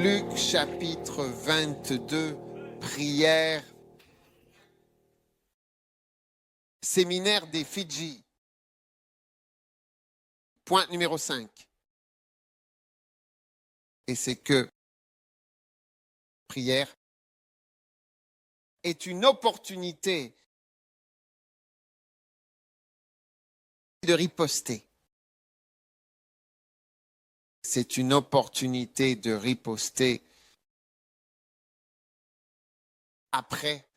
Luc chapitre 22, prière, séminaire des Fidji. Point numéro 5. Et c'est que prière est une opportunité de riposter. C'est une opportunité de riposter après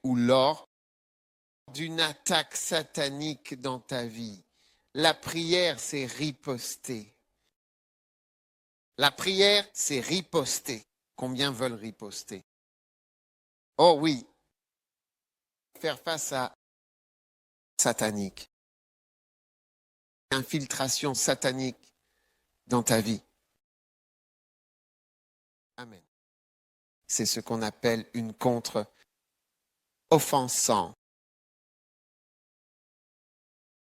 ou lors d'une attaque satanique dans ta vie. La prière, c'est riposter. La prière, c'est riposter. Combien veulent riposter? Oh oui, faire face à satanique. Infiltration satanique dans ta vie. Amen. C'est ce qu'on appelle une contre-offensant.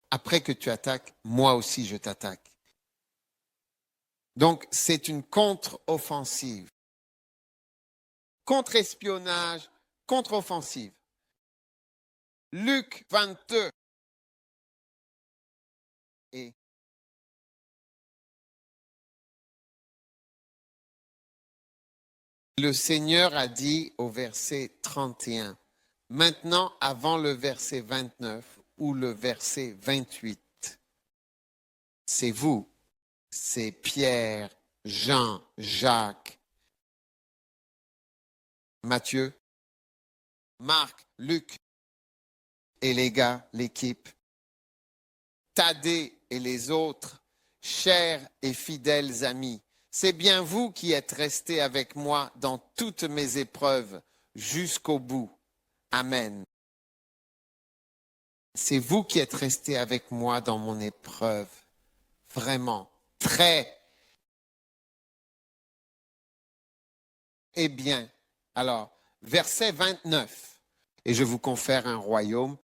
Après que tu attaques, moi aussi je t'attaque. Donc c'est une contre-offensive. Contre-espionnage, contre-offensive. Luc 22. Et le Seigneur a dit au verset 31, maintenant avant le verset 29 ou le verset 28, c'est vous, c'est Pierre, Jean, Jacques, Matthieu, Marc, Luc et les gars, l'équipe, Thaddée et les autres, chers et fidèles amis. C'est bien vous qui êtes restés avec moi dans toutes mes épreuves jusqu'au bout. Amen. C'est vous qui êtes restés avec moi dans mon épreuve. Vraiment. Très. Eh bien, alors, verset 29. Et je vous confère un royaume.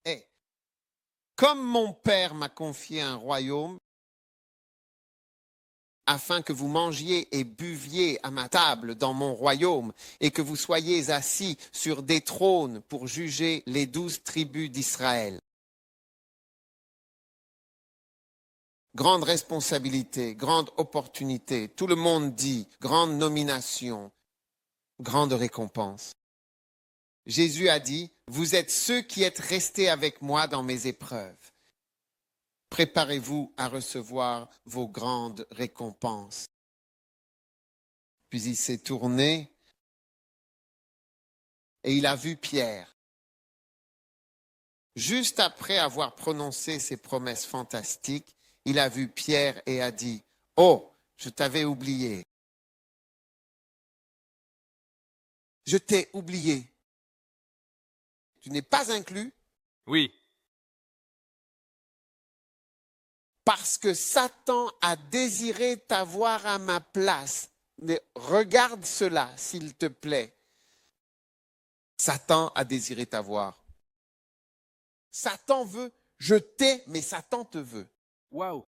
Et comme mon Père m'a confié un royaume, afin que vous mangiez et buviez à ma table dans mon royaume, et que vous soyez assis sur des trônes pour juger les 12 tribus d'Israël. Grande responsabilité, grande opportunité, tout le monde dit, grande nomination, grande récompense. Jésus a dit, vous êtes ceux qui êtes restés avec moi dans mes épreuves. Préparez-vous à recevoir vos grandes récompenses. Puis il s'est tourné et il a vu Pierre. Juste après avoir prononcé ces promesses fantastiques, il a vu Pierre et a dit, « Oh, je t'avais oublié. Je t'ai oublié. Tu n'es pas inclus? » Oui. Parce que Satan a désiré t'avoir à ma place. Mais regarde cela, s'il te plaît. Satan a désiré t'avoir. Satan veut, je t'ai, mais Satan te veut. Waouh.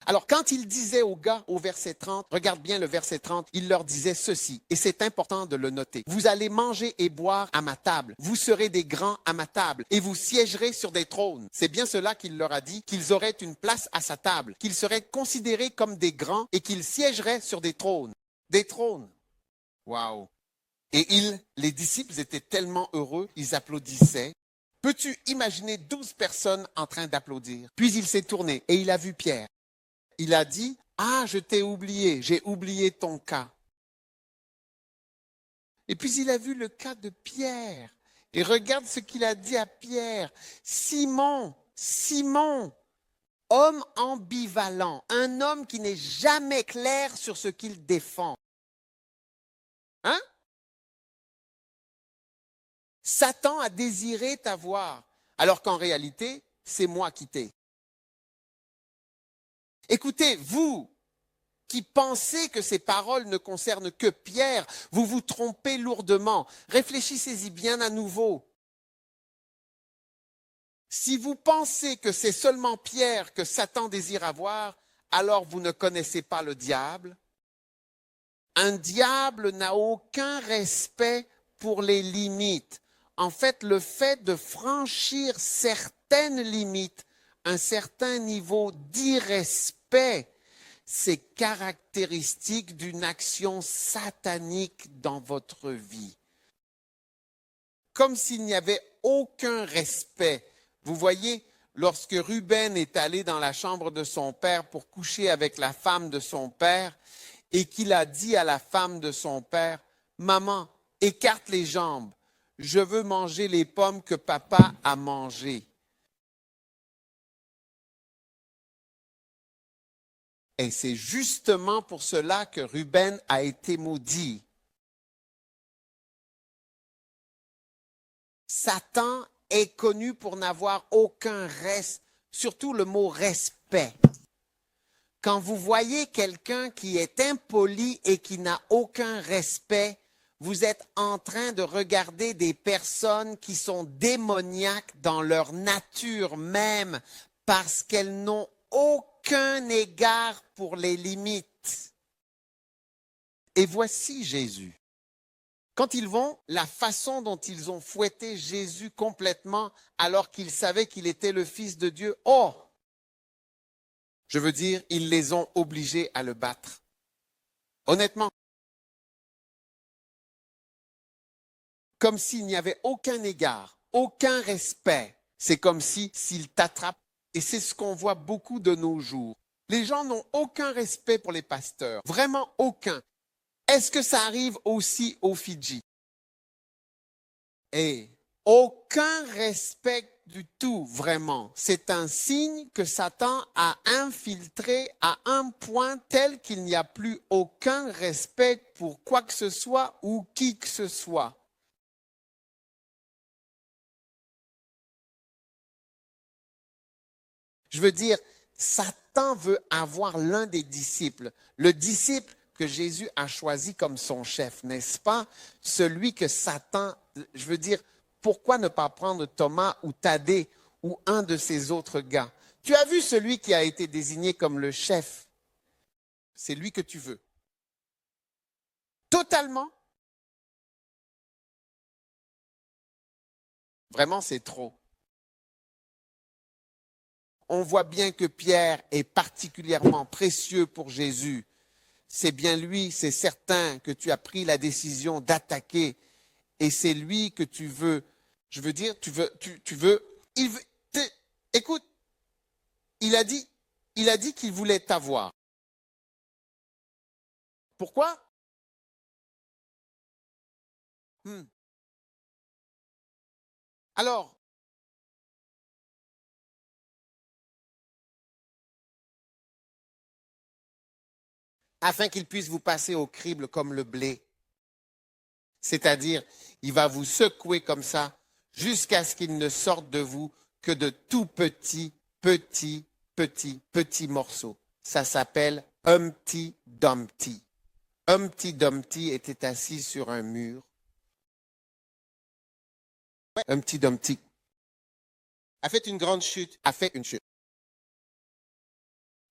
Alors, quand il disait aux gars au verset 30, regarde bien le verset 30, il leur disait ceci, et c'est important de le noter. Vous allez manger et boire à ma table. Vous serez des grands à ma table, et vous siégerez sur des trônes. C'est bien cela qu'il leur a dit, qu'ils auraient une place à sa table, qu'ils seraient considérés comme des grands, et qu'ils siégeraient sur des trônes. Des trônes. Waouh. Et les disciples étaient tellement heureux, ils applaudissaient. Peux-tu imaginer 12 personnes en train d'applaudir? Puis il s'est tourné, et il a vu Pierre. Il a dit, « Ah, je t'ai oublié, j'ai oublié ton cas. » Et puis il a vu le cas de Pierre. Et regarde ce qu'il a dit à Pierre. « Simon, Simon, homme ambivalent, un homme qui n'est jamais clair sur ce qu'il défend. » Hein? Satan a désiré t'avoir, alors qu'en réalité, c'est moi qui t'ai. Écoutez, vous qui pensez que ces paroles ne concernent que Pierre, vous vous trompez lourdement. Réfléchissez-y bien à nouveau. Si vous pensez que c'est seulement Pierre que Satan désire avoir, alors vous ne connaissez pas le diable. Un diable n'a aucun respect pour les limites. En fait, le fait de franchir certaines limites, un certain niveau d'irrespect, c'est caractéristique d'une action satanique dans votre vie. Comme s'il n'y avait aucun respect. Vous voyez, lorsque Ruben est allé dans la chambre de son père pour coucher avec la femme de son père et qu'il a dit à la femme de son père, « Maman, écarte les jambes, je veux manger les pommes que papa a mangées. » Et c'est justement pour cela que Ruben a été maudit. Satan est connu pour n'avoir aucun respect, surtout le mot respect. Quand vous voyez quelqu'un qui est impoli et qui n'a aucun respect, vous êtes en train de regarder des personnes qui sont démoniaques dans leur nature même parce qu'elles n'ont aucun égard pour les limites. Et voici Jésus. Quand ils vont, la façon dont ils ont fouetté Jésus complètement alors qu'ils savaient qu'il était le Fils de Dieu, oh! Je veux dire, ils les ont obligés à le battre. Honnêtement. Comme s'il n'y avait aucun égard, aucun respect. C'est comme s'ils t'attrapent. Et c'est ce qu'on voit beaucoup de nos jours. Les gens n'ont aucun respect pour les pasteurs. Vraiment aucun. Est-ce que ça arrive aussi aux Fidji? Et aucun respect du tout, vraiment. C'est un signe que Satan a infiltré à un point tel qu'il n'y a plus aucun respect pour quoi que ce soit ou qui que ce soit. Je veux dire, Satan veut avoir l'un des disciples. Le disciple que Jésus a choisi comme son chef, n'est-ce pas? Celui que Satan, je veux dire, pourquoi ne pas prendre Thomas ou Thaddée ou un de ces autres gars? Tu as vu celui qui a été désigné comme le chef? C'est lui que tu veux. Totalement. Vraiment, c'est trop. On voit bien que Pierre est particulièrement précieux pour Jésus. C'est bien lui, c'est certain, que tu as pris la décision d'attaquer. Et c'est lui que tu veux. Je veux dire, écoute, il a dit qu'il voulait t'avoir. Pourquoi? Alors, afin qu'il puisse vous passer au crible comme le blé. C'est-à-dire, il va vous secouer comme ça jusqu'à ce qu'il ne sorte de vous que de tout petits morceaux. Ça s'appelle Humpty Dumpty. Humpty Dumpty était assis sur un mur. Humpty Dumpty a fait une grande chute,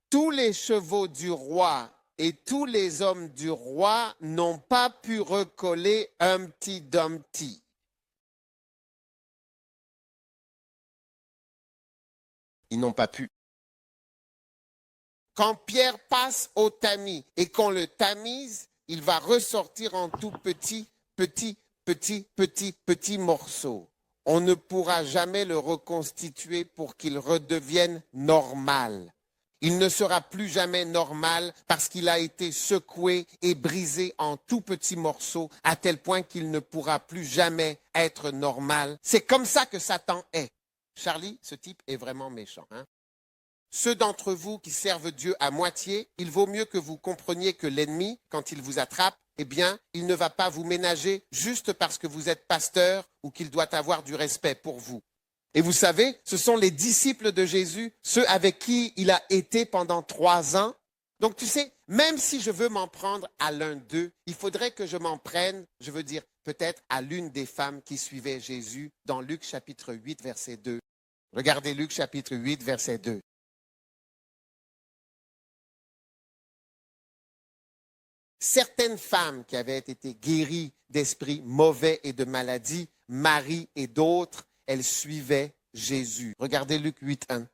Tous les chevaux du roi et tous les hommes du roi n'ont pas pu recoller Humpty Dumpty. Ils n'ont pas pu. Quand Pierre passe au tamis et qu'on le tamise, il va ressortir en tout petits morceaux. On ne pourra jamais le reconstituer pour qu'il redevienne normal. Il ne sera plus jamais normal parce qu'il a été secoué et brisé en tout petits morceaux à tel point qu'il ne pourra plus jamais être normal. C'est comme ça que Satan est. Charlie, ce type est vraiment méchant, hein? Ceux d'entre vous qui servent Dieu à moitié, il vaut mieux que vous compreniez que l'ennemi, quand il vous attrape, eh bien, il ne va pas vous ménager juste parce que vous êtes pasteur ou qu'il doit avoir du respect pour vous. Et vous savez, ce sont les disciples de Jésus, ceux avec qui il a été pendant 3 ans. Donc, tu sais, même si je veux m'en prendre à l'un d'eux, il faudrait que je m'en prenne, je veux dire, peut-être à l'une des femmes qui suivaient Jésus dans Luc chapitre 8, verset 2. Regardez Luc chapitre 8, verset 2. certaines femmes qui avaient été guéries d'esprits mauvais et de maladies, Marie et d'autres, elles suivaient Jésus. Regardez Luc 8:1.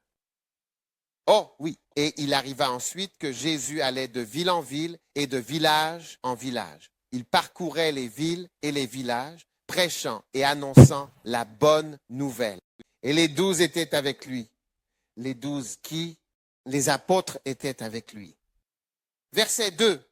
Oh oui, et il arriva ensuite que Jésus allait de ville en ville et de village en village. Il parcourait les villes et les villages, prêchant et annonçant la bonne nouvelle. Et les 12 étaient avec lui. Les 12 qui? Les apôtres étaient avec lui. Verset 2.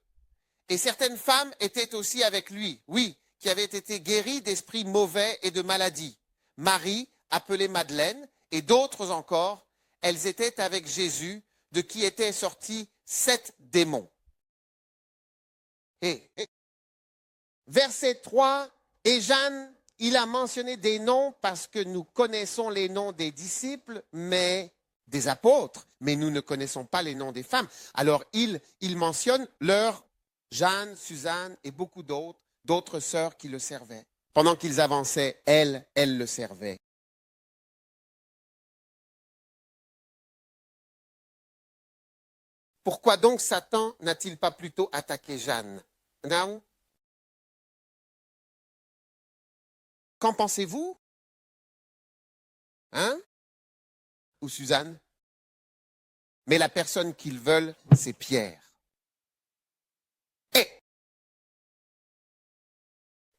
Et certaines femmes étaient aussi avec lui, oui, qui avaient été guéries d'esprits mauvais et de maladies. Marie, appelée Madeleine, et d'autres encore, elles étaient avec Jésus, de qui étaient sortis 7 démons. Verset 3, et Jeanne, il a mentionné des noms parce que nous connaissons les noms des disciples, mais des apôtres, mais nous ne connaissons pas les noms des femmes. Alors il mentionne Jeanne, Suzanne et beaucoup d'autres sœurs qui le servaient. Pendant qu'ils avançaient, elles le servaient. Pourquoi donc Satan n'a-t-il pas plutôt attaqué Jeanne? Non? Qu'en pensez-vous? Hein? Ou Suzanne? Mais la personne qu'ils veulent, c'est Pierre. Et,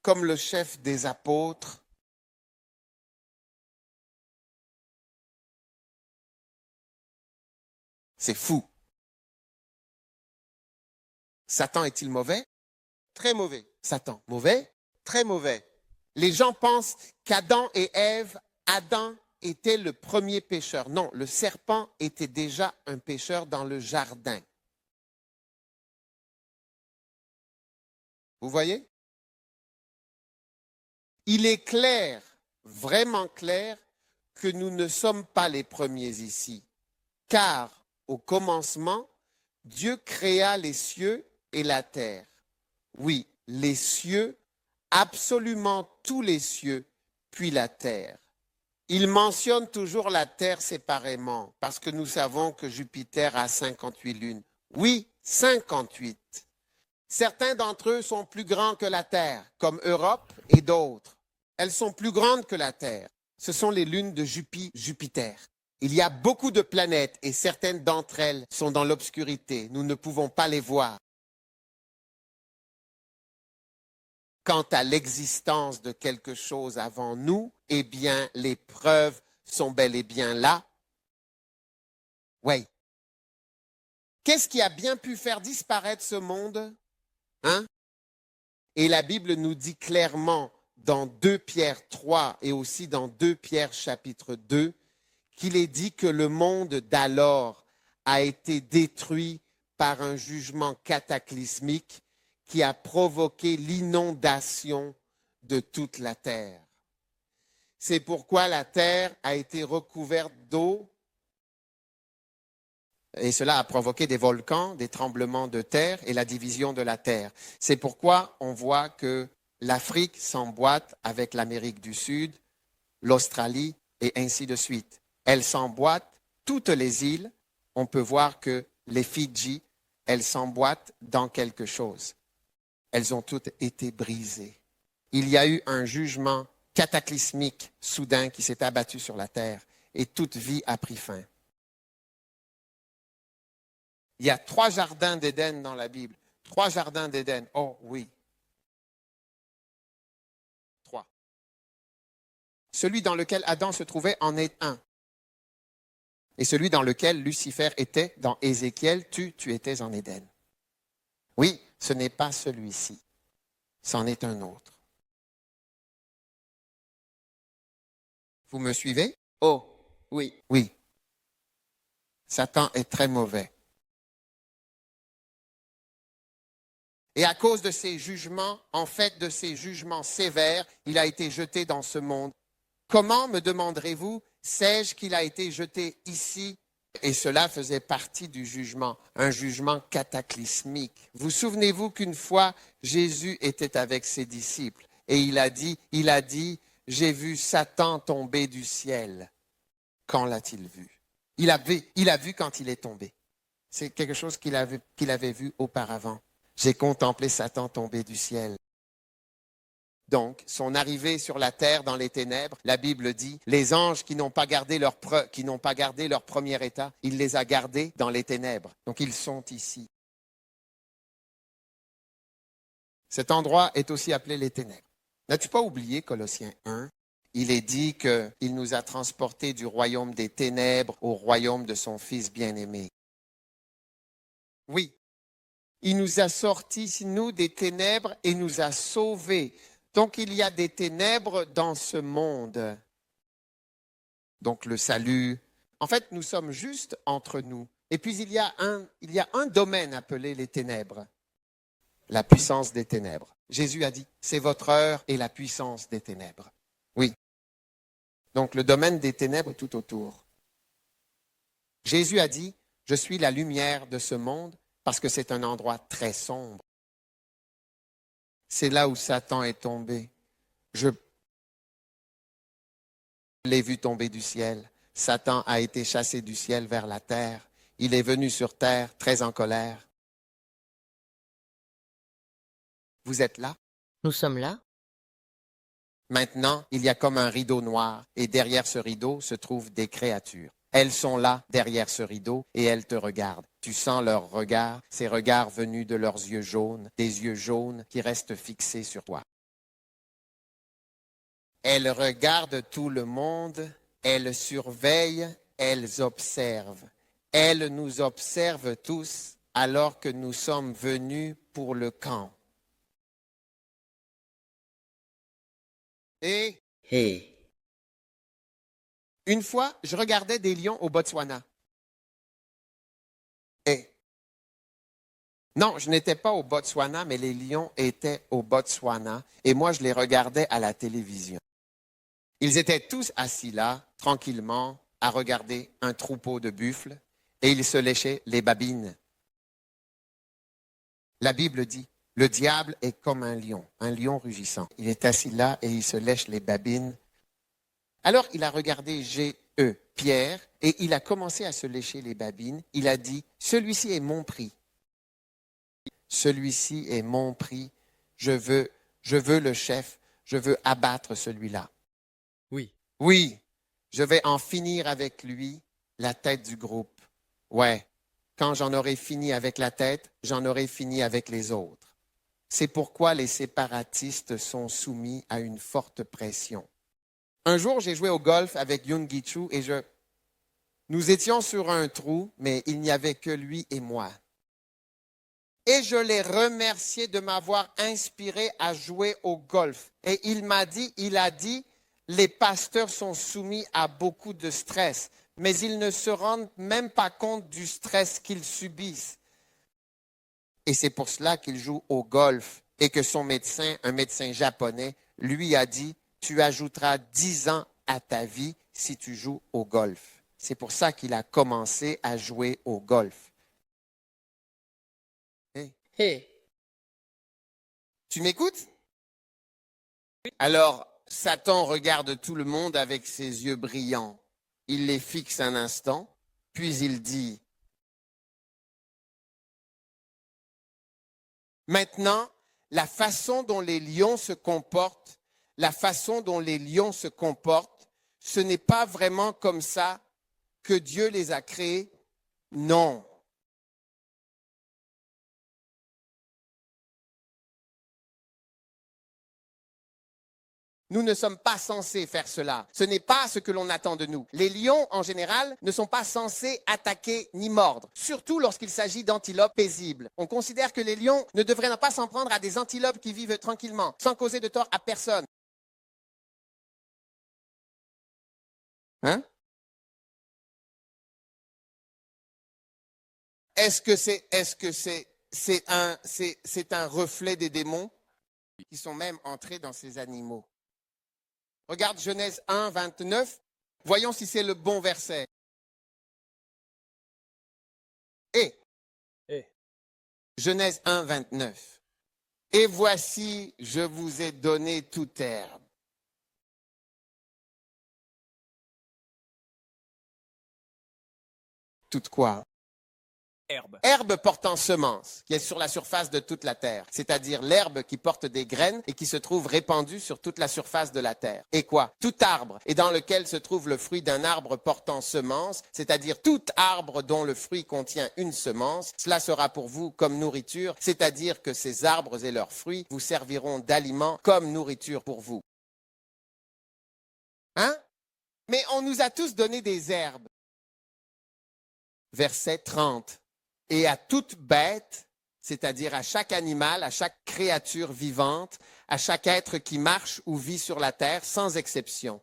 comme le chef des apôtres, c'est fou. Satan est-il mauvais? Très mauvais. Satan, mauvais? Très mauvais. Les gens pensent qu'Adam et Ève, Adam était le premier pécheur. Non, le serpent était déjà un pécheur dans le jardin. Vous voyez? Il est clair, vraiment clair, que nous ne sommes pas les premiers ici. Car au commencement, Dieu créa les cieux et la terre. Oui, les cieux, absolument tous les cieux, puis la terre. Il mentionne toujours la terre séparément, parce que nous savons que Jupiter a 58 lunes. Oui, 58. Certains d'entre eux sont plus grands que la terre, comme Europe et d'autres. Elles sont plus grandes que la terre. Ce sont les lunes de Jupiter. Il y a beaucoup de planètes et certaines d'entre elles sont dans l'obscurité. Nous ne pouvons pas les voir. Quant à l'existence de quelque chose avant nous, eh bien, les preuves sont bel et bien là. Oui. Qu'est-ce qui a bien pu faire disparaître ce monde? Hein? Et la Bible nous dit clairement dans 2 Pierre 3 et aussi dans 2 Pierre chapitre 2 qu'il est dit que le monde d'alors a été détruit par un jugement cataclysmique qui a provoqué l'inondation de toute la terre. C'est pourquoi la terre a été recouverte d'eau et cela a provoqué des volcans, des tremblements de terre et la division de la terre. C'est pourquoi on voit que l'Afrique s'emboîte avec l'Amérique du Sud, l'Australie et ainsi de suite. Elles s'emboîtent, toutes les îles, on peut voir que les Fidji, elles s'emboîtent dans quelque chose. Elles ont toutes été brisées. Il y a eu un jugement cataclysmique soudain qui s'est abattu sur la terre et toute vie a pris fin. Il y a 3 jardins d'Éden dans la Bible. 3 jardins d'Éden. Oh oui. 3. Celui dans lequel Adam se trouvait en est un. Et celui dans lequel Lucifer était, dans Ézéchiel, tu étais en Éden. Oui, ce n'est pas celui-ci. C'en est un autre. Vous me suivez? Oh, oui. Oui. Satan est très mauvais. Et à cause de ces jugements, en fait de ces jugements sévères, il a été jeté dans ce monde. Comment, me demanderez-vous, sais-je qu'il a été jeté ici? Et cela faisait partie du jugement, un jugement cataclysmique. Vous souvenez-vous qu'une fois, Jésus était avec ses disciples et il a dit, j'ai vu Satan tomber du ciel. Quand l'a-t-il vu? Il a vu quand il est tombé. C'est quelque chose qu'il avait vu auparavant. J'ai contemplé Satan tomber du ciel. Donc, son arrivée sur la terre dans les ténèbres, la Bible dit, les anges qui n'ont pas gardé leur premier état, il les a gardés dans les ténèbres. Donc, ils sont ici. Cet endroit est aussi appelé les ténèbres. N'as-tu pas oublié Colossiens 1? Il est dit qu'il nous a transportés du royaume des ténèbres au royaume de son Fils bien-aimé. Oui, il nous a sortis, nous, des ténèbres et nous a sauvés. Donc, il y a des ténèbres dans ce monde. Donc, le salut. En fait, nous sommes juste entre nous. Et puis, il y a un domaine appelé les ténèbres. La puissance des ténèbres. Jésus a dit, c'est votre heure et la puissance des ténèbres. Oui. Donc, le domaine des ténèbres tout autour. Jésus a dit, je suis la lumière de ce monde parce que c'est un endroit très sombre. C'est là où Satan est tombé. Je l'ai vu tomber du ciel. Satan a été chassé du ciel vers la terre. Il est venu sur terre très en colère. Vous êtes là? Nous sommes là. Maintenant, il y a comme un rideau noir et derrière ce rideau se trouvent des créatures. Elles sont là, derrière ce rideau, et elles te regardent. Tu sens leurs regards, ces regards venus de leurs yeux jaunes, des yeux jaunes qui restent fixés sur toi. Elles regardent tout le monde, elles surveillent, elles observent. Elles nous observent tous alors que nous sommes venus pour le camp. Et Hé. une fois, je regardais des lions au Botswana. Et non, je n'étais pas au Botswana, mais les lions étaient au Botswana et moi, je les regardais à la télévision. Ils étaient tous assis là, tranquillement, à regarder un troupeau de buffles et ils se léchaient les babines. La Bible dit, le diable est comme un lion rugissant. Il est assis là et il se lèche les babines. Alors, il a regardé Pierre, et il a commencé à se lécher les babines. Il a dit, celui-ci est mon prix. Celui-ci est mon prix. Je veux le chef. Je veux abattre celui-là. Oui. Oui, je vais en finir avec lui, la tête du groupe. Ouais, quand j'en aurai fini avec la tête, j'en aurai fini avec les autres. C'est pourquoi les séparatistes sont soumis à une forte pression. Un jour, j'ai joué au golf avec Yoon Gi-Choo et nous étions sur un trou, mais il n'y avait que lui et moi. Et je l'ai remercié de m'avoir inspiré à jouer au golf. Et il a dit, les pasteurs sont soumis à beaucoup de stress, mais ils ne se rendent même pas compte du stress qu'ils subissent. Et c'est pour cela qu'il joue au golf et que son médecin, un médecin japonais, lui a dit, tu ajouteras 10 ans à ta vie si tu joues au golf. C'est pour ça qu'il a commencé à jouer au golf. Hey. Hé. Tu m'écoutes? Alors, Satan regarde tout le monde avec ses yeux brillants. Il les fixe un instant, puis il dit, maintenant, la façon dont les lions se comportent, ce n'est pas vraiment comme ça que Dieu les a créés. Non. Nous ne sommes pas censés faire cela. Ce n'est pas ce que l'on attend de nous. Les lions, en général, ne sont pas censés attaquer ni mordre, surtout lorsqu'il s'agit d'antilopes paisibles. On considère que les lions ne devraient pas s'en prendre à des antilopes qui vivent tranquillement, sans causer de tort à personne. Hein? Est-ce que c'est un reflet des démons qui sont même entrés dans ces animaux? Regarde Genèse 1, 29. Voyons si c'est le bon verset. Et Genèse 1, 29. Et voici, je vous ai donné toute herbe. Toute quoi? Herbe. Herbe portant semence, qui est sur la surface de toute la terre, c'est-à-dire l'herbe qui porte des graines et qui se trouve répandue sur toute la surface de la terre. Et quoi? Tout arbre, et dans lequel se trouve le fruit d'un arbre portant semence, c'est-à-dire tout arbre dont le fruit contient une semence, cela sera pour vous comme nourriture, c'est-à-dire que ces arbres et leurs fruits vous serviront d'aliment comme nourriture pour vous. Hein? Mais on nous a tous donné des herbes. Verset 30. Et à toute bête, c'est-à-dire à chaque animal, à chaque créature vivante, à chaque être qui marche ou vit sur la terre, sans exception.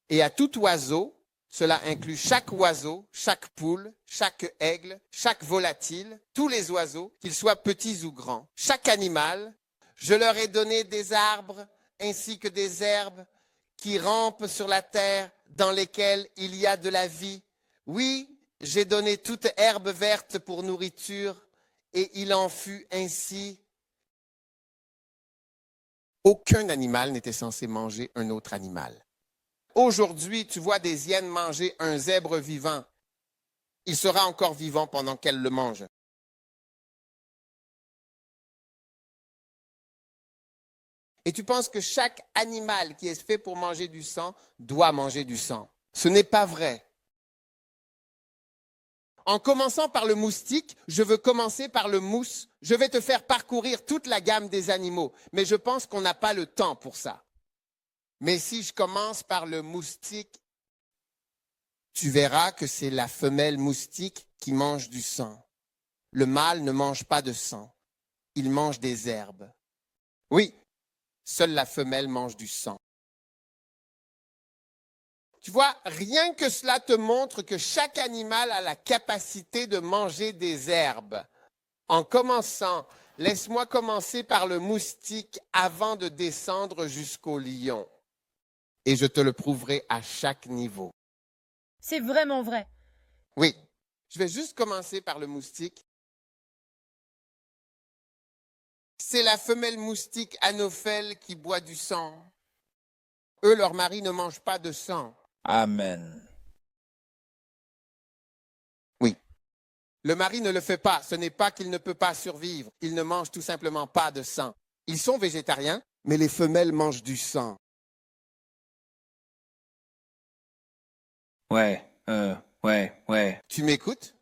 Et à tout oiseau, cela inclut chaque oiseau, chaque poule, chaque aigle, chaque volatile, tous les oiseaux, qu'ils soient petits ou grands. Chaque animal, je leur ai donné des arbres ainsi que des herbes qui rampent sur la terre dans lesquelles il y a de la vie. Oui, j'ai donné toute herbe verte pour nourriture, et il en fut ainsi. Aucun animal n'était censé manger un autre animal. Aujourd'hui, tu vois des hyènes manger un zèbre vivant. Il sera encore vivant pendant qu'elles le mangent. Et tu penses que chaque animal qui est fait pour manger du sang doit manger du sang. Ce n'est pas vrai. En commençant par le moustique, je veux commencer par le mousse. Je vais te faire parcourir toute la gamme des animaux, mais je pense qu'on n'a pas le temps pour ça. Mais si je commence par le moustique, tu verras que c'est la femelle moustique qui mange du sang. Le mâle ne mange pas de sang. Il mange des herbes. Oui, seule la femelle mange du sang. Tu vois, rien que cela te montre que chaque animal a la capacité de manger des herbes. En commençant, laisse-moi commencer par le moustique avant de descendre jusqu'au lion. Et je te le prouverai à chaque niveau. C'est vraiment vrai. Oui, je vais juste commencer par le moustique. C'est la femelle moustique anophèle qui boit du sang. Eux, leurs maris ne mangent pas de sang. Amen. Oui. Le mari ne le fait pas. Ce n'est pas qu'il ne peut pas survivre. Il ne mange tout simplement pas de sang. Ils sont végétariens, mais les femelles mangent du sang. Ouais. Tu m'écoutes?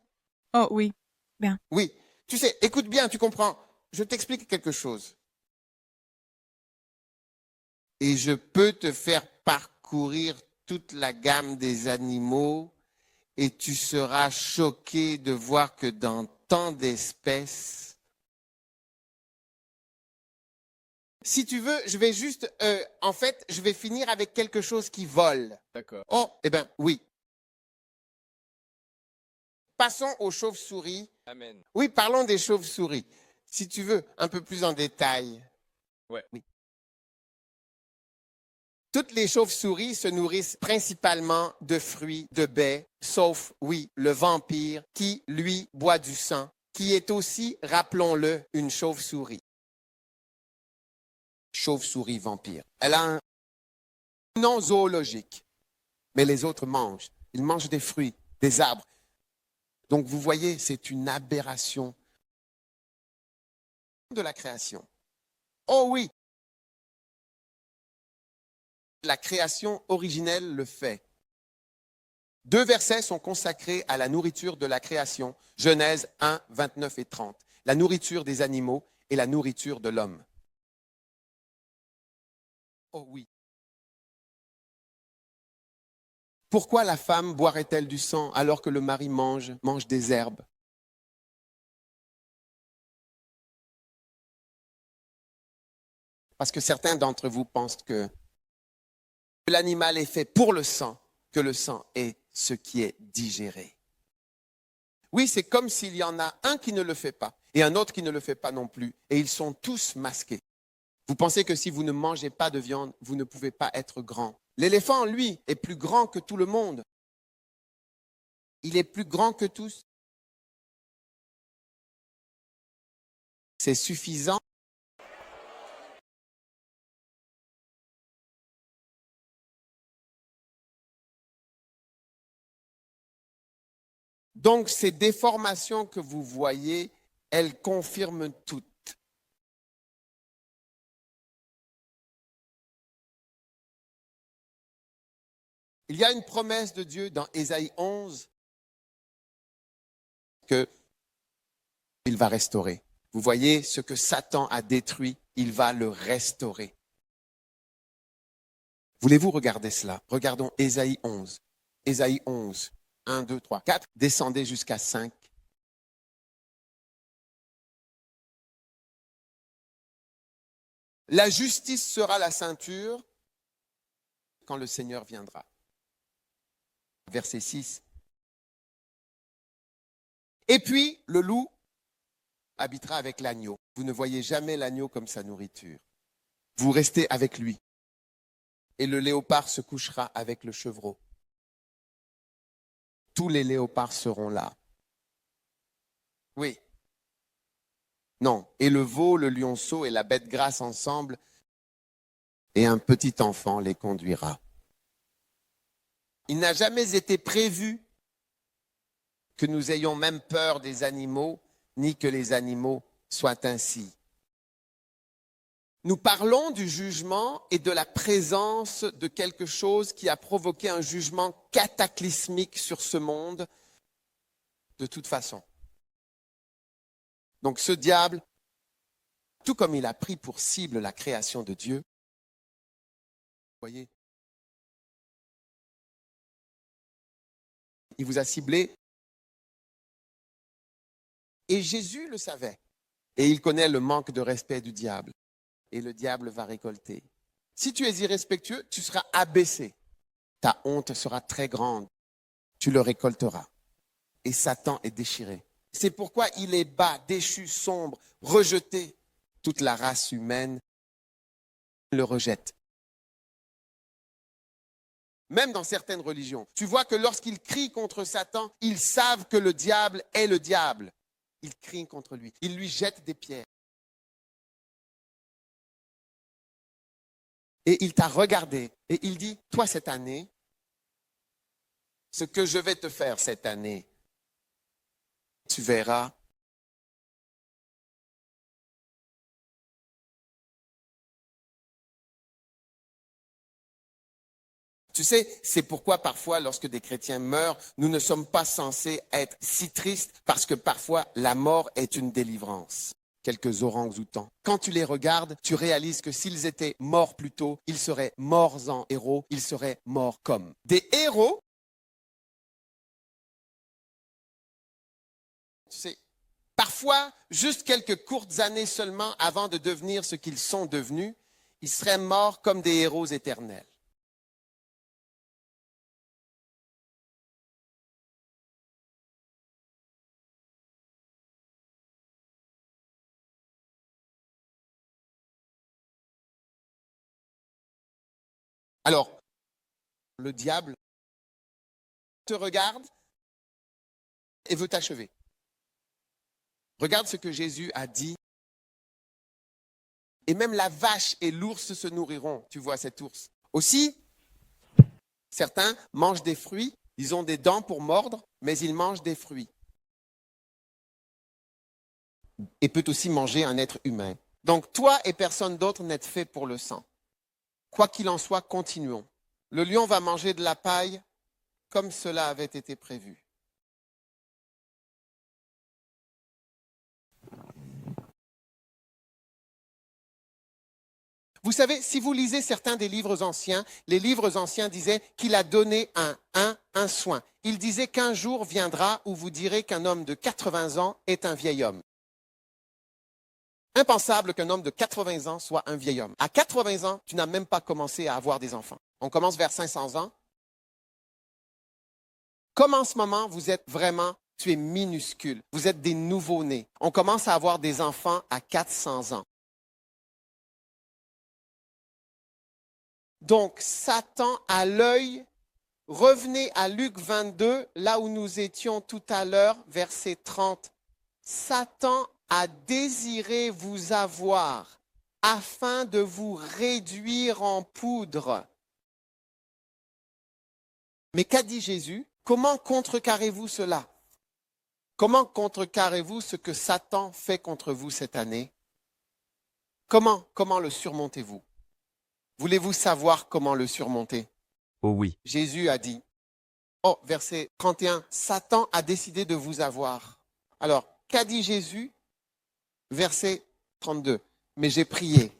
Oh oui, bien. Oui. Tu sais, écoute bien, tu comprends. Je t'explique quelque chose. Et je peux te faire parcourir toute la gamme des animaux et tu seras choqué de voir que dans tant d'espèces, si tu veux, je vais juste, je vais finir avec quelque chose qui vole. D'accord. Oh, eh bien, oui. Passons aux chauves-souris. Amen. Oui, parlons des chauves-souris. Si tu veux, un peu plus en détail. Ouais. Oui. Toutes les chauves-souris se nourrissent principalement de fruits, de baies, sauf, oui, le vampire qui, lui, boit du sang, qui est aussi, rappelons-le, une chauve-souris. Chauve-souris vampire. Elle a un nom zoologique, mais les autres mangent. Ils mangent des fruits, des arbres. Donc, vous voyez, c'est une aberration de la création. Oh oui, la création originelle le fait. 2 versets sont consacrés à la nourriture de la création. Genèse 1, 29 et 30. La nourriture des animaux et la nourriture de l'homme. Oh oui. Pourquoi la femme boirait-elle du sang alors que le mari mange des herbes? Parce que certains d'entre vous pensent que l'animal est fait pour le sang, que le sang est ce qui est digéré. Oui, c'est comme s'il y en a un qui ne le fait pas et un autre qui ne le fait pas non plus. Et ils sont tous masqués. Vous pensez que si vous ne mangez pas de viande, vous ne pouvez pas être grand. L'éléphant, lui, est plus grand que tout le monde. Il est plus grand que tous. C'est suffisant. Donc, ces déformations que vous voyez, elles confirment toutes. Il y a une promesse de Dieu dans Ésaïe 11 qu'il va restaurer. Vous voyez, ce que Satan a détruit, il va le restaurer. Voulez-vous regarder cela? Regardons Ésaïe 11. Ésaïe 11, 1, 2, 3, 4. Descendez jusqu'à 5. La justice sera la ceinture quand le Seigneur viendra. Verset 6. Et puis, le loup habitera avec l'agneau. Vous ne voyez jamais l'agneau comme sa nourriture. Vous restez avec lui. Et le léopard se couchera avec le chevreau. Tous les léopards seront là. Oui. Non. Et le veau, le lionceau et la bête grasse ensemble, et un petit enfant les conduira. Il n'a jamais été prévu que nous ayons même peur des animaux, ni que les animaux soient ainsi. Nous parlons du jugement et de la présence de quelque chose qui a provoqué un jugement cataclysmique sur ce monde de toute façon. Donc ce diable, tout comme il a pris pour cible la création de Dieu, vous voyez, il vous a ciblé. Et Jésus le savait. Et il connaît le manque de respect du diable. Et le diable va récolter. Si tu es irrespectueux, tu seras abaissé. Ta honte sera très grande. Tu le récolteras. Et Satan est déchiré. C'est pourquoi il est bas, déchu, sombre, rejeté. Toute la race humaine le rejette. Même dans certaines religions. Tu vois que lorsqu'ils crient contre Satan, ils savent que le diable est le diable. Ils crient contre lui. Ils lui jettent des pierres. Et il t'a regardé et il dit, toi cette année, ce que je vais te faire cette année, tu verras. Tu sais, c'est pourquoi parfois, lorsque des chrétiens meurent, nous ne sommes pas censés être si tristes parce que parfois la mort est une délivrance. Quelques orang-outans. Quand tu les regardes, tu réalises que s'ils étaient morts plus tôt, ils seraient morts en héros, ils seraient morts comme des héros. Tu sais, parfois, juste quelques courtes années seulement avant de devenir ce qu'ils sont devenus, ils seraient morts comme des héros éternels. Alors, le diable te regarde et veut t'achever. Regarde ce que Jésus a dit. Et même la vache et l'ours se nourriront. Tu vois cet ours. Aussi, certains mangent des fruits. Ils ont des dents pour mordre, mais ils mangent des fruits. Et peut aussi manger un être humain. Donc, toi et personne d'autre n'êtes fait pour le sang. Quoi qu'il en soit, continuons. Le lion va manger de la paille comme cela avait été prévu. Vous savez, si vous lisez certains des livres anciens, les livres anciens disaient qu'il a donné un soin. Il disait qu'un jour viendra où vous direz qu'un homme de 80 ans est un vieil homme. Impensable qu'un homme de 80 ans soit un vieil homme. À 80 ans, tu n'as même pas commencé à avoir des enfants. On commence vers 500 ans. Comme en ce moment, vous êtes vraiment, tu es minuscule. Vous êtes des nouveau-nés. On commence à avoir des enfants à 400 ans. Donc, Satan à l'œil, revenez à Luc 22, là où nous étions tout à l'heure, verset 30. Satan a désiré vous avoir afin de vous réduire en poudre. Mais qu'a dit Jésus? Comment contrecarrez-vous cela? Comment contrecarrez-vous ce que Satan fait contre vous cette année? Comment le surmontez-vous? Voulez-vous savoir comment le surmonter? Oh oui. Jésus a dit, oh, verset 31, Satan a décidé de vous avoir. Alors, qu'a dit Jésus? Verset 32, mais j'ai prié.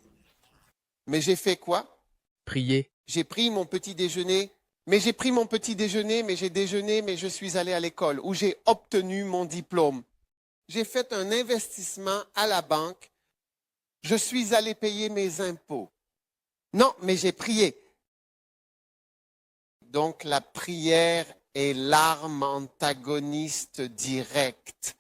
Mais j'ai fait quoi? Priez. J'ai pris mon petit déjeuner, mais j'ai déjeuné, mais je suis allé à l'école où j'ai obtenu mon diplôme. J'ai fait un investissement à la banque. Je suis allé payer mes impôts. Non, mais j'ai prié. Donc la prière est l'arme antagoniste directe.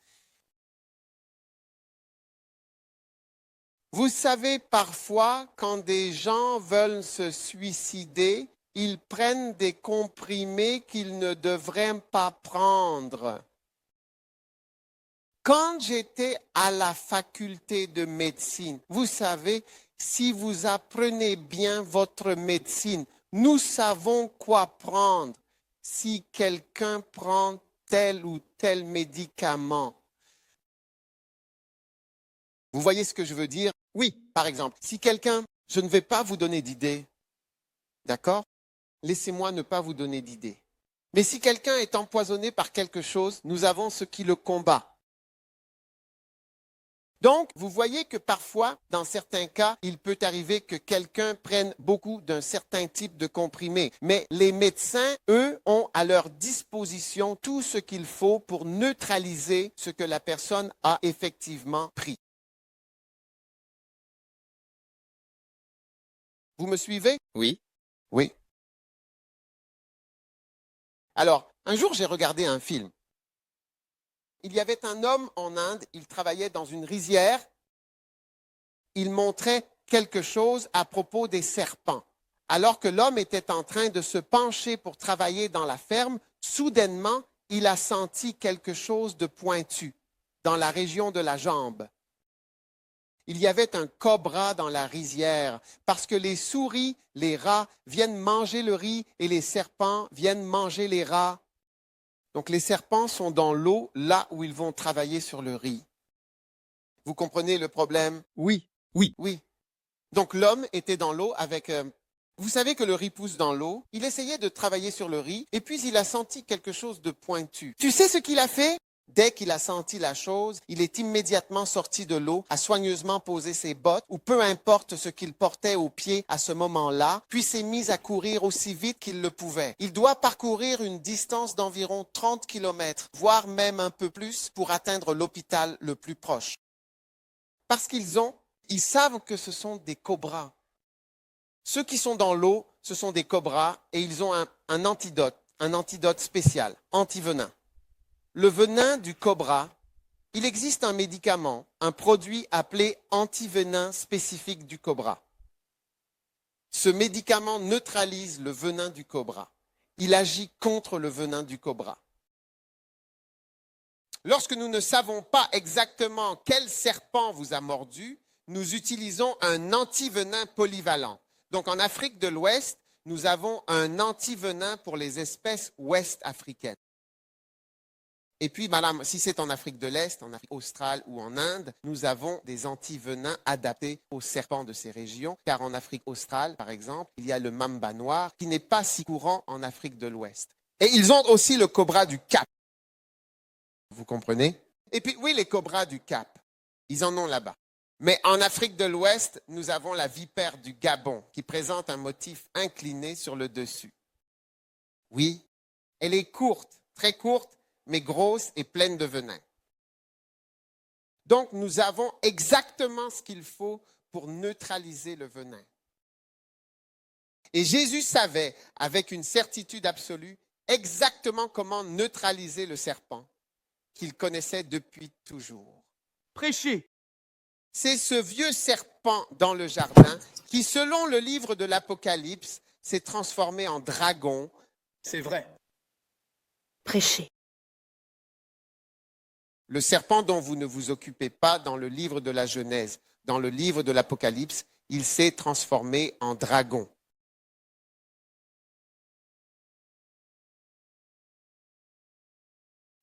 Vous savez, parfois, quand des gens veulent se suicider, ils prennent des comprimés qu'ils ne devraient pas prendre. Quand j'étais à la faculté de médecine, vous savez, si vous apprenez bien votre médecine, nous savons quoi prendre si quelqu'un prend tel ou tel médicament. Vous voyez ce que je veux dire? Oui, par exemple, si quelqu'un, je ne vais pas vous donner d'idée, d'accord? Laissez-moi ne pas vous donner d'idée. Mais si quelqu'un est empoisonné par quelque chose, nous avons ce qui le combat. Donc, vous voyez que parfois, dans certains cas, il peut arriver que quelqu'un prenne beaucoup d'un certain type de comprimé. Mais les médecins, eux, ont à leur disposition tout ce qu'il faut pour neutraliser ce que la personne a effectivement pris. Vous me suivez? Oui. Oui. Alors, un jour, j'ai regardé un film. Il y avait un homme en Inde, il travaillait dans une rizière. Il montrait quelque chose à propos des serpents. Alors que l'homme était en train de se pencher pour travailler dans la ferme, soudainement, il a senti quelque chose de pointu dans la région de la jambe. Il y avait un cobra dans la rizière parce que les souris, les rats viennent manger le riz et les serpents viennent manger les rats. Donc les serpents sont dans l'eau là où ils vont travailler sur le riz. Vous comprenez le problème? Oui. Oui. Oui. Donc l'homme était dans l'eau avec... vous savez que le riz pousse dans l'eau. Il essayait de travailler sur le riz et puis il a senti quelque chose de pointu. Tu sais ce qu'il a fait? Dès qu'il a senti la chose, il est immédiatement sorti de l'eau, a soigneusement posé ses bottes, ou peu importe ce qu'il portait aux pieds à ce moment-là, puis s'est mis à courir aussi vite qu'il le pouvait. Il doit parcourir une distance d'environ 30 kilomètres, voire même un peu plus, pour atteindre l'hôpital le plus proche. Parce ils savent que ce sont des cobras. Ceux qui sont dans l'eau, ce sont des cobras, et ils ont un antidote spécial, antivenin. Le venin du cobra, il existe un médicament, un produit appelé antivenin spécifique du cobra. Ce médicament neutralise le venin du cobra. Il agit contre le venin du cobra. Lorsque nous ne savons pas exactement quel serpent vous a mordu, nous utilisons un antivenin polyvalent. Donc en Afrique de l'Ouest, nous avons un antivenin pour les espèces ouest-africaines. Et puis, madame, si c'est en Afrique de l'Est, en Afrique australe ou en Inde, nous avons des antivenins adaptés aux serpents de ces régions. Car en Afrique australe, par exemple, il y a le mamba noir qui n'est pas si courant en Afrique de l'Ouest. Et ils ont aussi le cobra du Cap. Vous comprenez? Et puis, oui, les cobras du Cap, ils en ont là-bas. Mais en Afrique de l'Ouest, nous avons la vipère du Gabon qui présente un motif incliné sur le dessus. Oui, elle est courte, très courte, mais grosse et pleine de venin. Donc, nous avons exactement ce qu'il faut pour neutraliser le venin. Et Jésus savait, avec une certitude absolue, exactement comment neutraliser le serpent qu'il connaissait depuis toujours. Prêchez. C'est ce vieux serpent dans le jardin qui, selon le livre de l'Apocalypse, s'est transformé en dragon. C'est vrai. Prêchez. Le serpent dont vous ne vous occupez pas dans le livre de la Genèse, dans le livre de l'Apocalypse, il s'est transformé en dragon.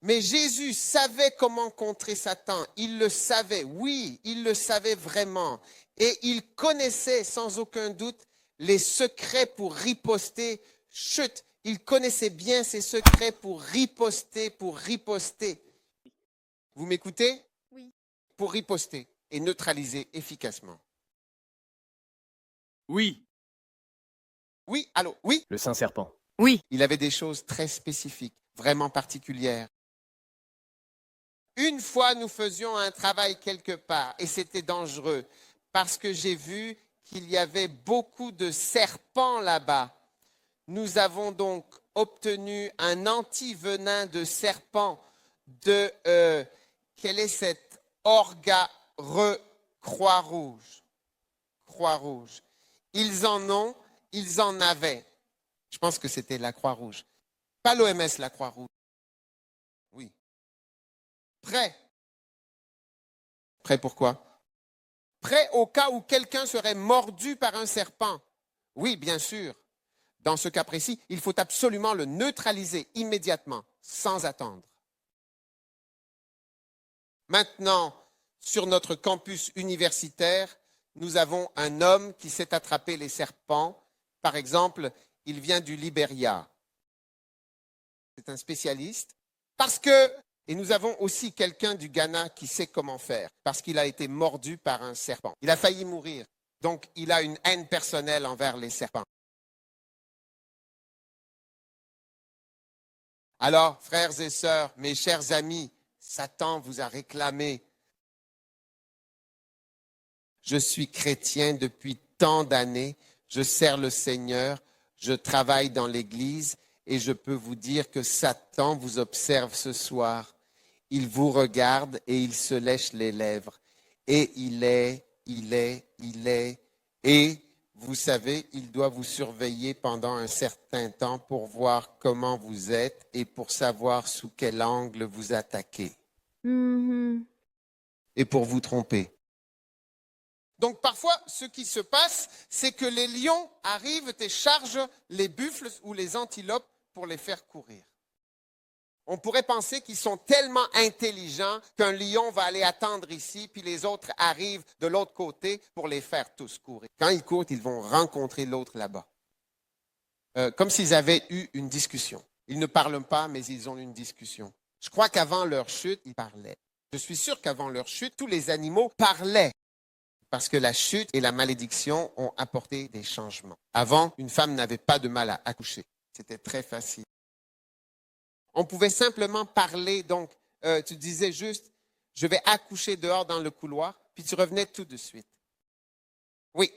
Mais Jésus savait comment contrer Satan. Il le savait, oui, il le savait vraiment. Et il connaissait sans aucun doute les secrets pour riposter. Chut, il connaissait bien ses secrets pour riposter, pour riposter. Vous m'écoutez? Oui. Pour riposter et neutraliser efficacement. Oui. Oui, allô, oui. Le Saint-Serpent. Oui. Il avait des choses très spécifiques, vraiment particulières. Une fois, nous faisions un travail quelque part et c'était dangereux parce que j'ai vu qu'il y avait beaucoup de serpents là-bas. Nous avons donc obtenu un antivenin de serpent de, quelle est cette Croix-Rouge. Croix-Rouge. Ils en avaient. Je pense que c'était la Croix-Rouge. Pas l'OMS, la Croix-Rouge. Oui. Prêt. Prêt pourquoi? Prêt au cas où quelqu'un serait mordu par un serpent. Oui, bien sûr. Dans ce cas précis, il faut absolument le neutraliser immédiatement, sans attendre. Maintenant, sur notre campus universitaire, nous avons un homme qui sait attraper les serpents. Par exemple, il vient du Libéria. C'est un spécialiste. Et nous avons aussi quelqu'un du Ghana qui sait comment faire, parce qu'il a été mordu par un serpent. Il a failli mourir. Donc, il a une haine personnelle envers les serpents. Alors, frères et sœurs, mes chers amis, Satan vous a réclamé. Je suis chrétien depuis tant d'années, je sers le Seigneur, je travaille dans l'Église et je peux vous dire que Satan vous observe ce soir. Il vous regarde et il se lèche les lèvres. Et et vous savez, il doit vous surveiller pendant un certain temps pour voir comment vous êtes et pour savoir sous quel angle vous attaquez. Et pour vous tromper. Donc parfois, ce qui se passe, c'est que les lions arrivent et chargent les buffles ou les antilopes pour les faire courir. On pourrait penser qu'ils sont tellement intelligents qu'un lion va aller attendre ici, puis les autres arrivent de l'autre côté pour les faire tous courir. Quand ils courent, ils vont rencontrer l'autre là-bas. Comme s'ils avaient eu une discussion. Ils ne parlent pas, mais ils ont une discussion. Je crois qu'avant leur chute, ils parlaient. Je suis sûr qu'avant leur chute, tous les animaux parlaient. Parce que la chute et la malédiction ont apporté des changements. Avant, une femme n'avait pas de mal à accoucher. C'était très facile. On pouvait simplement parler, donc tu disais juste, je vais accoucher dehors dans le couloir, puis tu revenais tout de suite. Oui,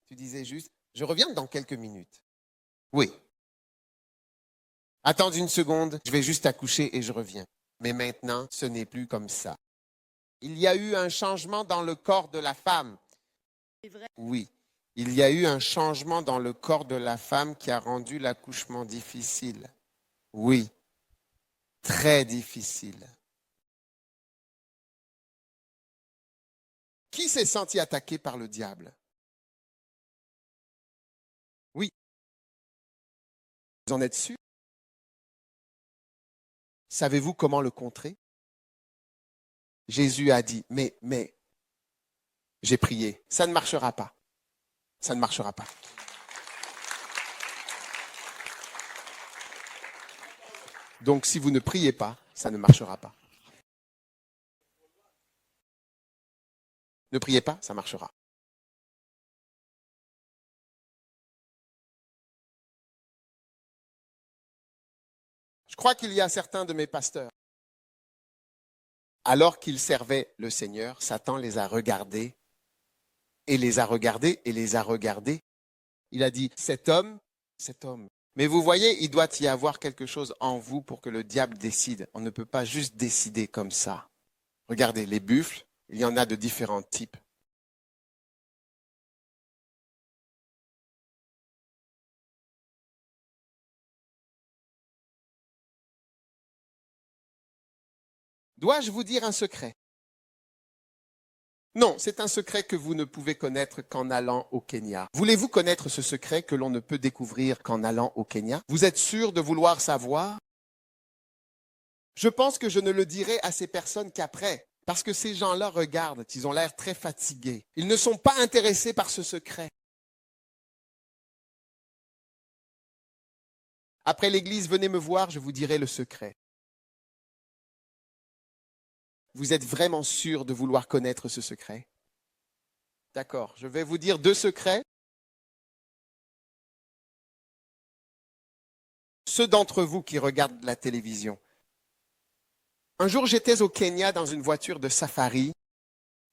tu disais juste, je reviens dans quelques minutes. Oui. Attends une seconde, je vais juste accoucher et je reviens. Mais maintenant, ce n'est plus comme ça. Il y a eu un changement dans le corps de la femme. C'est vrai. Oui, il y a eu un changement dans le corps de la femme qui a rendu l'accouchement difficile. Oui. Très difficile. Qui s'est senti attaqué par le diable? Oui. Vous en êtes sûr? Savez-vous comment le contrer? Jésus a dit, mais, j'ai prié, ça ne marchera pas. Ça ne marchera pas. Donc, si vous ne priez pas, ça ne marchera pas. Ne priez pas, ça marchera. Je crois qu'il y a certains de mes pasteurs, alors qu'ils servaient le Seigneur, Satan les a regardés, et les a regardés, et les a regardés. Il a dit, cet homme. Mais vous voyez, il doit y avoir quelque chose en vous pour que le diable décide. On ne peut pas juste décider comme ça. Regardez, les buffles, il y en a de différents types. Dois-je vous dire un secret? Non, c'est un secret que vous ne pouvez connaître qu'en allant au Kenya. Voulez-vous connaître ce secret que l'on ne peut découvrir qu'en allant au Kenya? Vous êtes sûr de vouloir savoir? Je pense que je ne le dirai à ces personnes qu'après, parce que ces gens-là regardent, ils ont l'air très fatigués. Ils ne sont pas intéressés par ce secret. Après l'église, venez me voir, je vous dirai le secret. Vous êtes vraiment sûr de vouloir connaître ce secret? D'accord, je vais vous dire 2 secrets. Ceux d'entre vous qui regardent la télévision. Un jour, j'étais au Kenya dans une voiture de safari.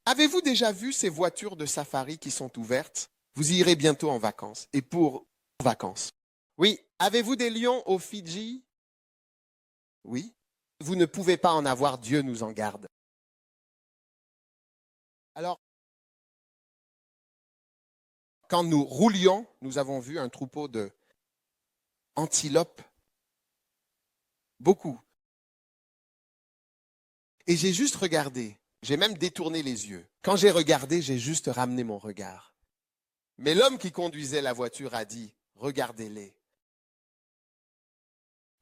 Avez-vous déjà vu ces voitures de safari qui sont ouvertes? Vous y irez bientôt en vacances. Et pour vacances. Oui. Avez-vous des lions aux Fidji? Oui. Vous ne pouvez pas en avoir, Dieu nous en garde. Alors, quand nous roulions, nous avons vu un troupeau de antilopes. Beaucoup. Et j'ai juste regardé. J'ai même détourné les yeux. Quand j'ai regardé, j'ai juste ramené mon regard. Mais l'homme qui conduisait la voiture a dit, regardez-les.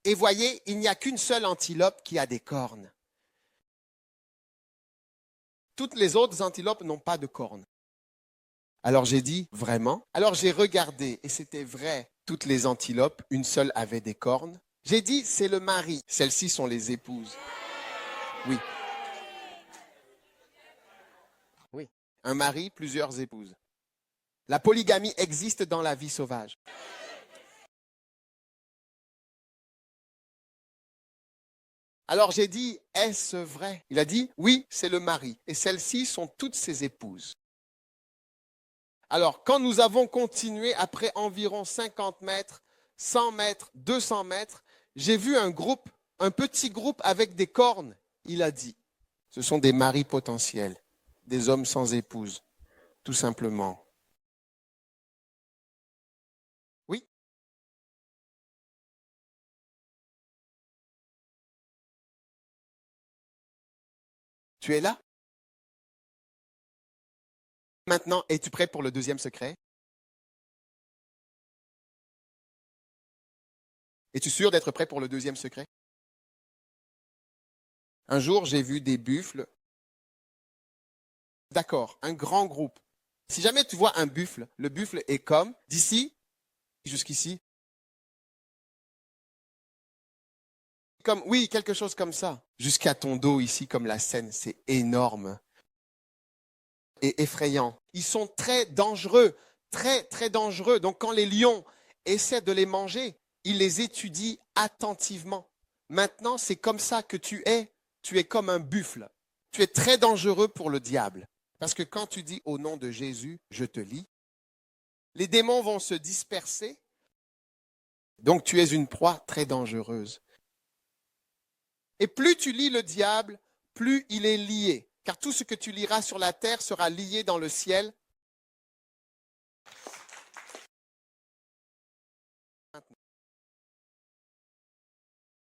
Et voyez, il n'y a qu'une seule antilope qui a des cornes. Toutes les autres antilopes n'ont pas de cornes. Alors j'ai dit, vraiment? Alors j'ai regardé et c'était vrai. Toutes les antilopes, une seule avait des cornes. J'ai dit, c'est le mari. Celles-ci sont les épouses. Oui. Oui. Un mari, plusieurs épouses. La polygamie existe dans la vie sauvage. Alors j'ai dit, est-ce vrai? Il a dit, oui, c'est le mari. Et celles-ci sont toutes ses épouses. Alors, quand nous avons continué, après environ 50 mètres, 100 mètres, 200 mètres, j'ai vu un groupe, un petit groupe avec des cornes. Il a dit, ce sont des maris potentiels, des hommes sans épouse, tout simplement. Oui. Tu es là? Maintenant, es-tu prêt pour le 2e secret? Es-tu sûr d'être prêt pour le 2e secret? Un jour, j'ai vu des buffles. D'accord, un grand groupe. Si jamais tu vois un buffle, le buffle est comme d'ici jusqu'ici. Comme, oui, quelque chose comme ça. Jusqu'à ton dos ici, comme la scène, c'est énorme et effrayant. Ils sont très dangereux, très, très dangereux. Donc quand les lions essaient de les manger, ils les étudient attentivement. Maintenant, c'est comme ça que tu es. Tu es comme un buffle. Tu es très dangereux pour le diable. Parce que quand tu dis au nom de Jésus, je te lis, les démons vont se disperser. Donc tu es une proie très dangereuse. Et plus tu lis le diable, plus il est lié. Car tout ce que tu liras sur la terre sera lié dans le ciel.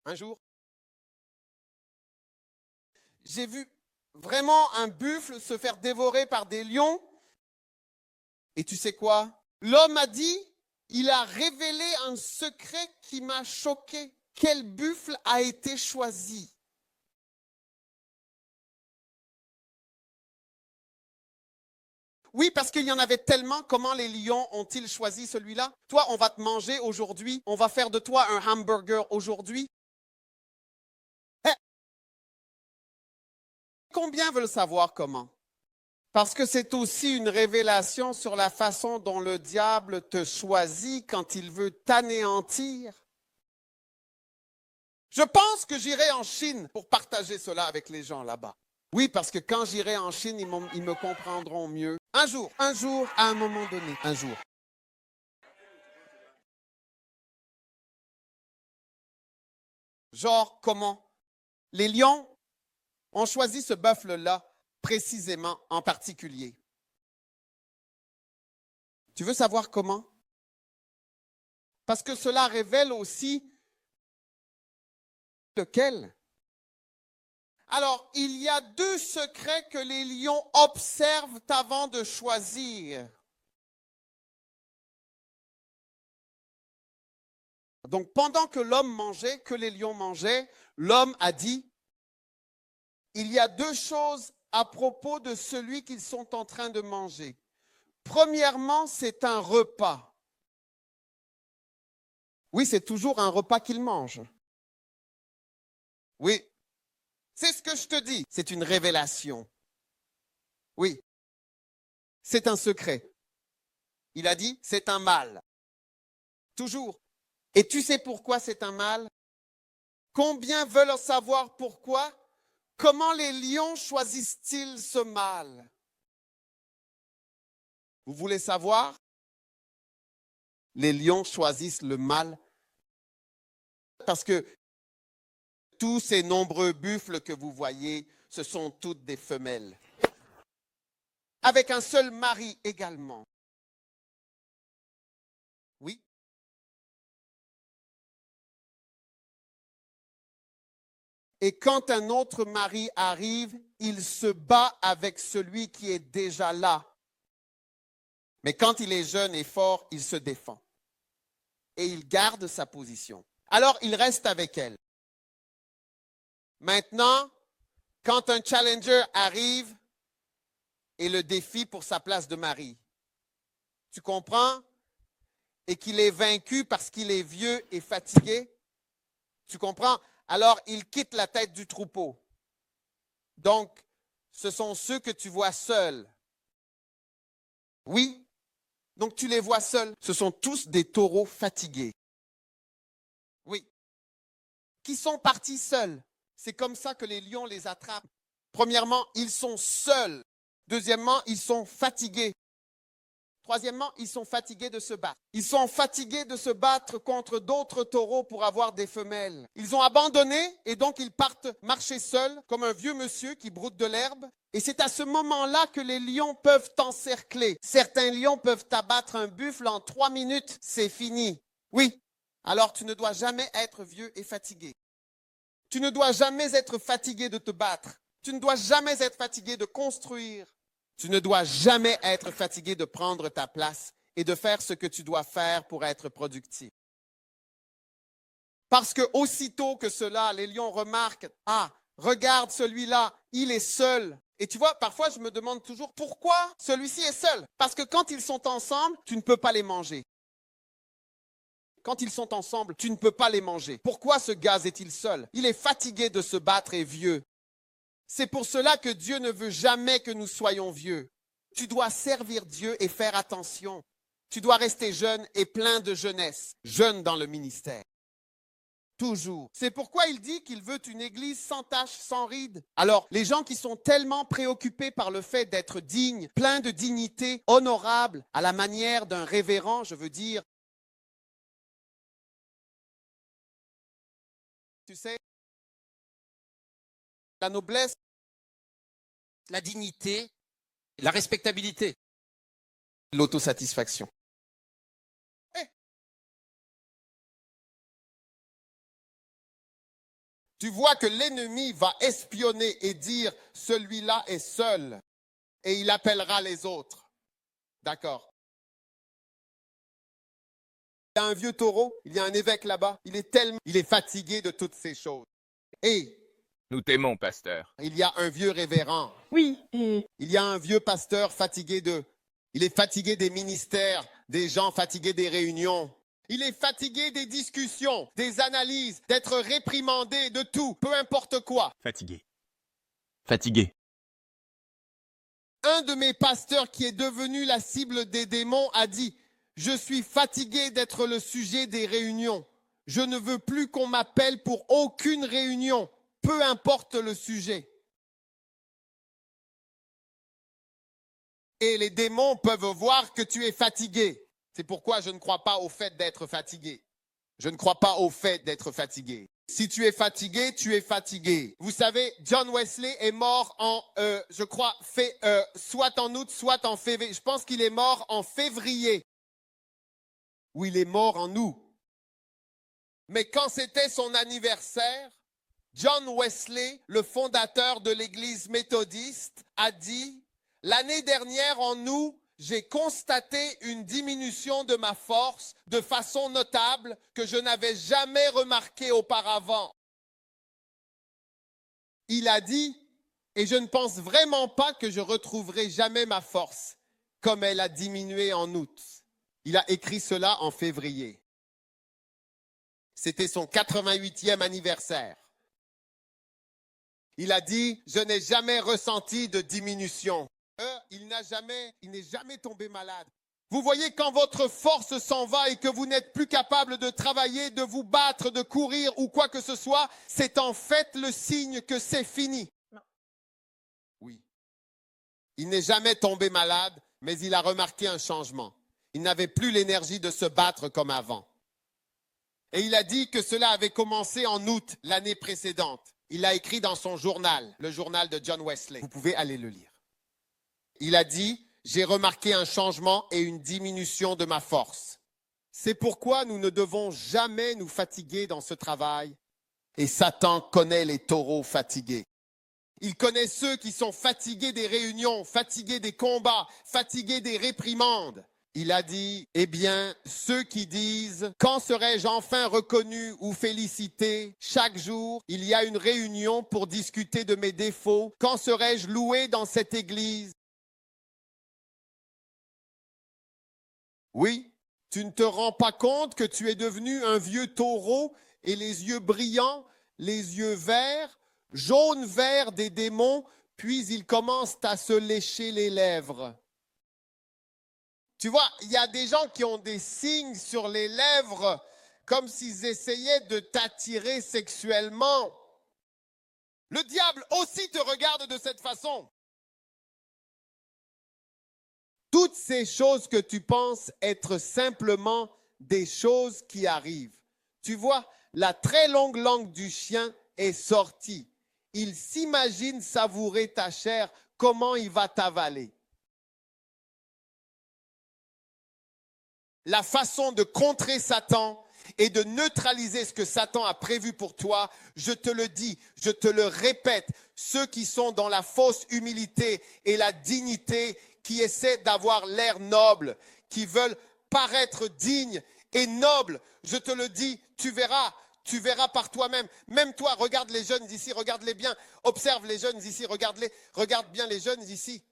Un jour, j'ai vu vraiment un buffle se faire dévorer par des lions. Et tu sais quoi? L'homme a dit, il a révélé un secret qui m'a choqué. Quel buffle a été choisi? Oui, parce qu'il y en avait tellement. Comment les lions ont-ils choisi celui-là? Toi, on va te manger aujourd'hui. On va faire de toi un hamburger aujourd'hui. Eh, combien veulent savoir comment? Parce que c'est aussi une révélation sur la façon dont le diable te choisit quand il veut t'anéantir. Je pense que j'irai en Chine pour partager cela avec les gens là-bas. Oui, parce que quand j'irai en Chine, ils me comprendront mieux. Un jour, à un moment donné, un jour. Genre, comment? Les lions ont choisi ce buffle-là précisément, en particulier. Tu veux savoir comment? Parce que cela révèle aussi lequel. Alors, il y a 2 secrets que les lions observent avant de choisir. Donc, pendant que l'homme mangeait, que les lions mangeaient, L'homme a dit, il y a deux choses à propos de celui qu'ils sont en train de manger. Premièrement, c'est un repas. Oui, c'est toujours un repas qu'ils mangent. Oui, c'est ce que je te dis. C'est une révélation. Oui, c'est un secret. Il a dit, c'est un mal. Toujours. Et tu sais pourquoi c'est un mal? Combien veulent savoir pourquoi? Comment les lions choisissent-ils ce mal? Vous voulez savoir? Les lions choisissent le mal parce que tous ces nombreux buffles que vous voyez, ce sont toutes des femelles. Avec un seul mari également. Oui. Et quand un autre mari arrive, il se bat avec celui qui est déjà là. Mais quand il est jeune et fort, il se défend. Et il garde sa position. Alors, il reste avec elle. Maintenant, quand un challenger arrive et le défie pour sa place de mari, tu comprends? Et qu'il est vaincu parce qu'il est vieux et fatigué, tu comprends? Alors, il quitte la tête du troupeau. Donc, ce sont ceux que tu vois seuls. Oui, donc tu les vois seuls. Ce sont tous des taureaux fatigués. Oui, qui sont partis seuls. C'est comme ça que les lions les attrapent. Premièrement, ils sont seuls. Deuxièmement, ils sont fatigués. Troisièmement, ils sont fatigués de se battre. Ils sont fatigués de se battre contre d'autres taureaux pour avoir des femelles. Ils ont abandonné et donc ils partent marcher seuls comme un vieux monsieur qui broute de l'herbe. Et c'est à ce moment-là que les lions peuvent t'encercler. Certains lions peuvent abattre un buffle en 3 minutes. C'est fini. Oui. Alors tu ne dois jamais être vieux et fatigué. Tu ne dois jamais être fatigué de te battre. Tu ne dois jamais être fatigué de construire. Tu ne dois jamais être fatigué de prendre ta place et de faire ce que tu dois faire pour être productif. Parce que aussitôt que cela, les lions remarquent, ah, regarde celui-là, il est seul. Et tu vois, parfois je me demande toujours pourquoi celui-ci est seul. Parce que quand ils sont ensemble, tu ne peux pas les manger. Quand ils sont ensemble, tu ne peux pas les manger. Pourquoi ce gaz est-il seul? Il est fatigué de se battre et vieux. C'est pour cela que Dieu ne veut jamais que nous soyons vieux. Tu dois servir Dieu et faire attention. Tu dois rester jeune et plein de jeunesse, jeune dans le ministère. Toujours. C'est pourquoi il dit qu'il veut une église sans tache, sans ride. Alors, les gens qui sont tellement préoccupés par le fait d'être dignes, plein de dignité, honorables, à la manière d'un révérend, je veux dire, tu sais, la noblesse, la dignité, la respectabilité, l'autosatisfaction. Tu vois que l'ennemi va espionner et dire « celui-là est seul » et il appellera les autres. D'accord. Il y a un vieux taureau, il y a un évêque là-bas, il est fatigué de toutes ces choses. Et Nous t'aimons, pasteur. il y a un vieux révérend. Oui, et Il y a un vieux pasteur fatigué il est fatigué des ministères, des gens fatigués des réunions. Il est fatigué des discussions, des analyses, d'être réprimandé de tout, peu importe quoi. Fatigué. Fatigué. Un de mes pasteurs qui est devenu la cible des démons a dit « Je suis fatigué d'être le sujet des réunions. Je ne veux plus qu'on m'appelle pour aucune réunion, peu importe le sujet. » Et les démons peuvent voir que tu es fatigué. C'est pourquoi je ne crois pas au fait d'être fatigué. Je ne crois pas au fait d'être fatigué. Si tu es fatigué, tu es fatigué. Vous savez, John Wesley est mort en, je crois, soit en août, soit en février. Je pense qu'il est mort en février. Ou il est mort en août. Mais quand c'était son anniversaire, John Wesley, le fondateur de l'Église méthodiste, a dit « L'année dernière, en août, j'ai constaté une diminution de ma force de façon notable que je n'avais jamais remarquée auparavant. Il a dit, et je ne pense vraiment pas que je retrouverai jamais ma force, comme elle a diminué en août. Il a écrit cela en février. C'était son 88e anniversaire. Il a dit, je n'ai jamais ressenti de diminution. Il n'est jamais tombé malade. Vous voyez, quand votre force s'en va et que vous n'êtes plus capable de travailler, de vous battre, de courir ou quoi que ce soit, c'est en fait le signe que c'est fini. Non. Oui. Il n'est jamais tombé malade, mais il a remarqué un changement. Il n'avait plus l'énergie de se battre comme avant. Et il a dit que cela avait commencé en août l'année précédente. Il l'a écrit dans son journal, le journal de John Wesley. Vous pouvez aller le lire. Il a dit, j'ai remarqué un changement et une diminution de ma force. C'est pourquoi nous ne devons jamais nous fatiguer dans ce travail. Et Satan connaît les taureaux fatigués. Il connaît ceux qui sont fatigués des réunions, fatigués des combats, fatigués des réprimandes. Il a dit, eh bien, ceux qui disent, quand serai-je enfin reconnu ou félicité? Chaque jour, il y a une réunion pour discuter de mes défauts. Quand serai-je loué dans cette église? Oui, tu ne te rends pas compte que tu es devenu un vieux taureau et les yeux brillants, les yeux verts, jaune-vert des démons, puis ils commencent à se lécher les lèvres. Tu vois, il y a des gens qui ont des signes sur les lèvres comme s'ils essayaient de t'attirer sexuellement. Le diable aussi te regarde de cette façon. Toutes ces choses que tu penses être simplement des choses qui arrivent. Tu vois, la très longue langue du chien est sortie. Il s'imagine savourer ta chair, comment il va t'avaler. La façon de contrer Satan et de neutraliser ce que Satan a prévu pour toi, je te le dis, je te le répète, ceux qui sont dans la fausse humilité et la dignité, qui essaient d'avoir l'air noble, qui veulent paraître dignes et nobles, je te le dis, tu verras par toi-même. Même toi, regarde les jeunes ici, regarde-les bien, observe les jeunes ici, regarde-les, regarde bien les jeunes ici.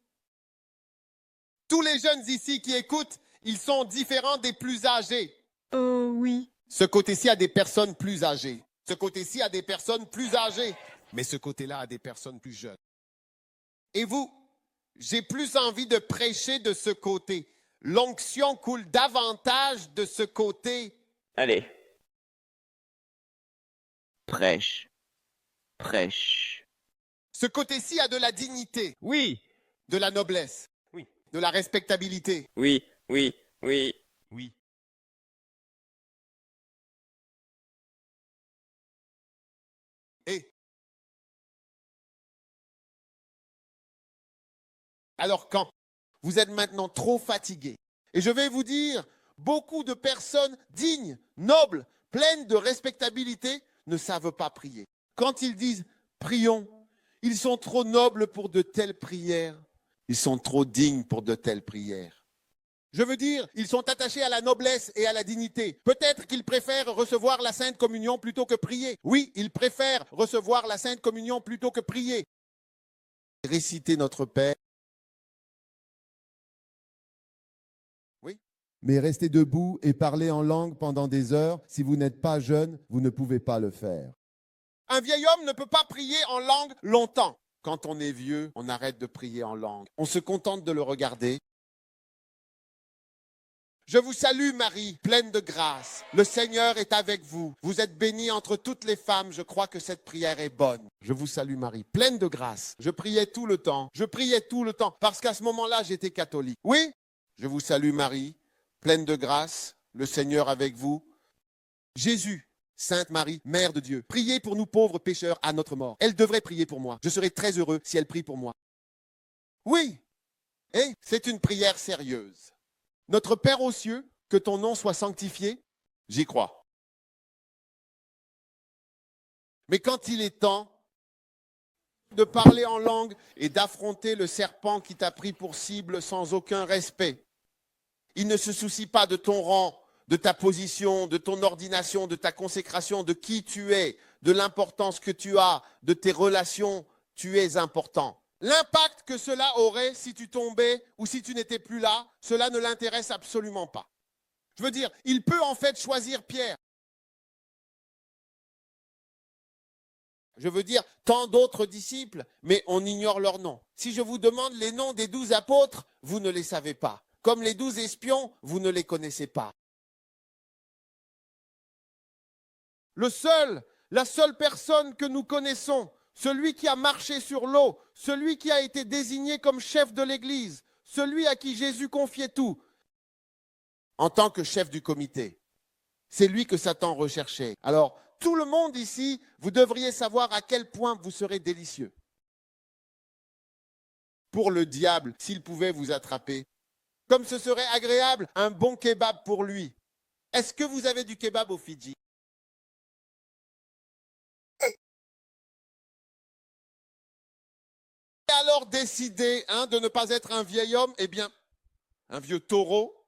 Tous les jeunes ici qui écoutent, ils sont différents des plus âgés. Oh oui. Ce côté-ci a des personnes plus âgées. Ce côté-ci a des personnes plus âgées. Mais ce côté-là a des personnes plus jeunes. Et vous, j'ai plus envie de prêcher de ce côté. L'onction coule davantage de ce côté. Allez. Prêche. Prêche. Ce côté-ci a de la dignité, Oui. de la noblesse, Oui. de la respectabilité. Oui, oui, oui. Oui. Et alors quand vous êtes maintenant trop fatigué, et je vais vous dire, beaucoup de personnes dignes, nobles, pleines de respectabilité ne savent pas prier. Quand ils disent « prions », ils sont trop nobles pour de telles prières. Ils sont trop dignes pour de telles prières. Je veux dire, ils sont attachés à la noblesse et à la dignité. Peut-être qu'ils préfèrent recevoir la Sainte Communion plutôt que prier. Oui, ils préfèrent recevoir la Sainte Communion plutôt que prier. Réciter notre Père. Oui. Mais rester debout et parler en langue pendant des heures, si vous n'êtes pas jeune, vous ne pouvez pas le faire. Un vieil homme ne peut pas prier en langue longtemps. Quand on est vieux, on arrête de prier en langue. On se contente de le regarder. Je vous salue Marie, pleine de grâce. Le Seigneur est avec vous. Vous êtes bénie entre toutes les femmes. Je crois que cette prière est bonne. Je vous salue Marie, pleine de grâce. Je priais tout le temps. Je priais tout le temps parce qu'à ce moment-là, j'étais catholique. Oui, je vous salue Marie, pleine de grâce. Le Seigneur avec vous. Jésus, Sainte Marie, Mère de Dieu, priez pour nous pauvres pécheurs à notre mort. Elle devrait prier pour moi. Je serai très heureux si elle prie pour moi. Oui, et c'est une prière sérieuse. Notre Père aux cieux, que ton nom soit sanctifié, j'y crois. Mais quand il est temps de parler en langue et d'affronter le serpent qui t'a pris pour cible sans aucun respect, il ne se soucie pas de ton rang, de ta position, de ton ordination, de ta consécration, de qui tu es, de l'importance que tu as, de tes relations, tu es important. L'impact que cela aurait si tu tombais ou si tu n'étais plus là, cela ne l'intéresse absolument pas. Je veux dire, il peut en fait choisir Pierre. Je veux dire, tant d'autres disciples, mais on ignore leurs noms. Si je vous demande les noms des 12 apôtres, vous ne les savez pas. Comme les 12 espions, vous ne les connaissez pas. La seule personne que nous connaissons, celui qui a marché sur l'eau, celui qui a été désigné comme chef de l'Église, celui à qui Jésus confiait tout, en tant que chef du comité, c'est lui que Satan recherchait. Alors, tout le monde ici, vous devriez savoir à quel point vous serez délicieux. Pour le diable, s'il pouvait vous attraper, comme ce serait agréable, un bon kebab pour lui. Est-ce que vous avez du kebab au Fidji? Et alors décider de ne pas être un vieil homme, eh bien, un vieux taureau,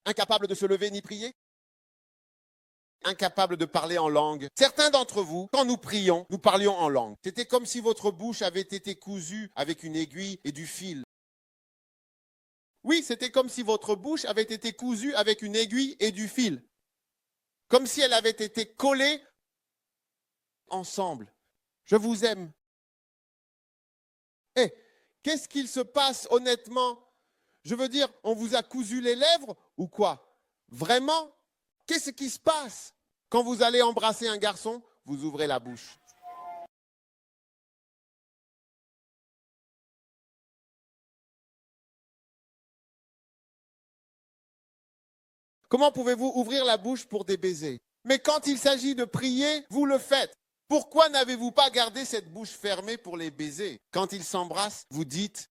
incapable de se lever ni prier, incapable de parler en langue. Certains d'entre vous, quand nous prions, nous parlions en langue. C'était comme si votre bouche avait été cousue avec une aiguille et du fil. Oui, c'était comme si votre bouche avait été cousue avec une aiguille et du fil. Comme si elle avait été collée ensemble. Je vous aime. Eh, qu'est-ce qu'il se passe honnêtement? Je veux dire, on vous a cousu les lèvres ou quoi? Vraiment? Qu'est-ce qui se passe? Quand vous allez embrasser un garçon, vous ouvrez la bouche. Comment pouvez-vous ouvrir la bouche pour des baisers? Mais quand il s'agit de prier, vous le faites. Pourquoi n'avez-vous pas gardé cette bouche fermée pour les baisers? Quand ils s'embrassent, vous dites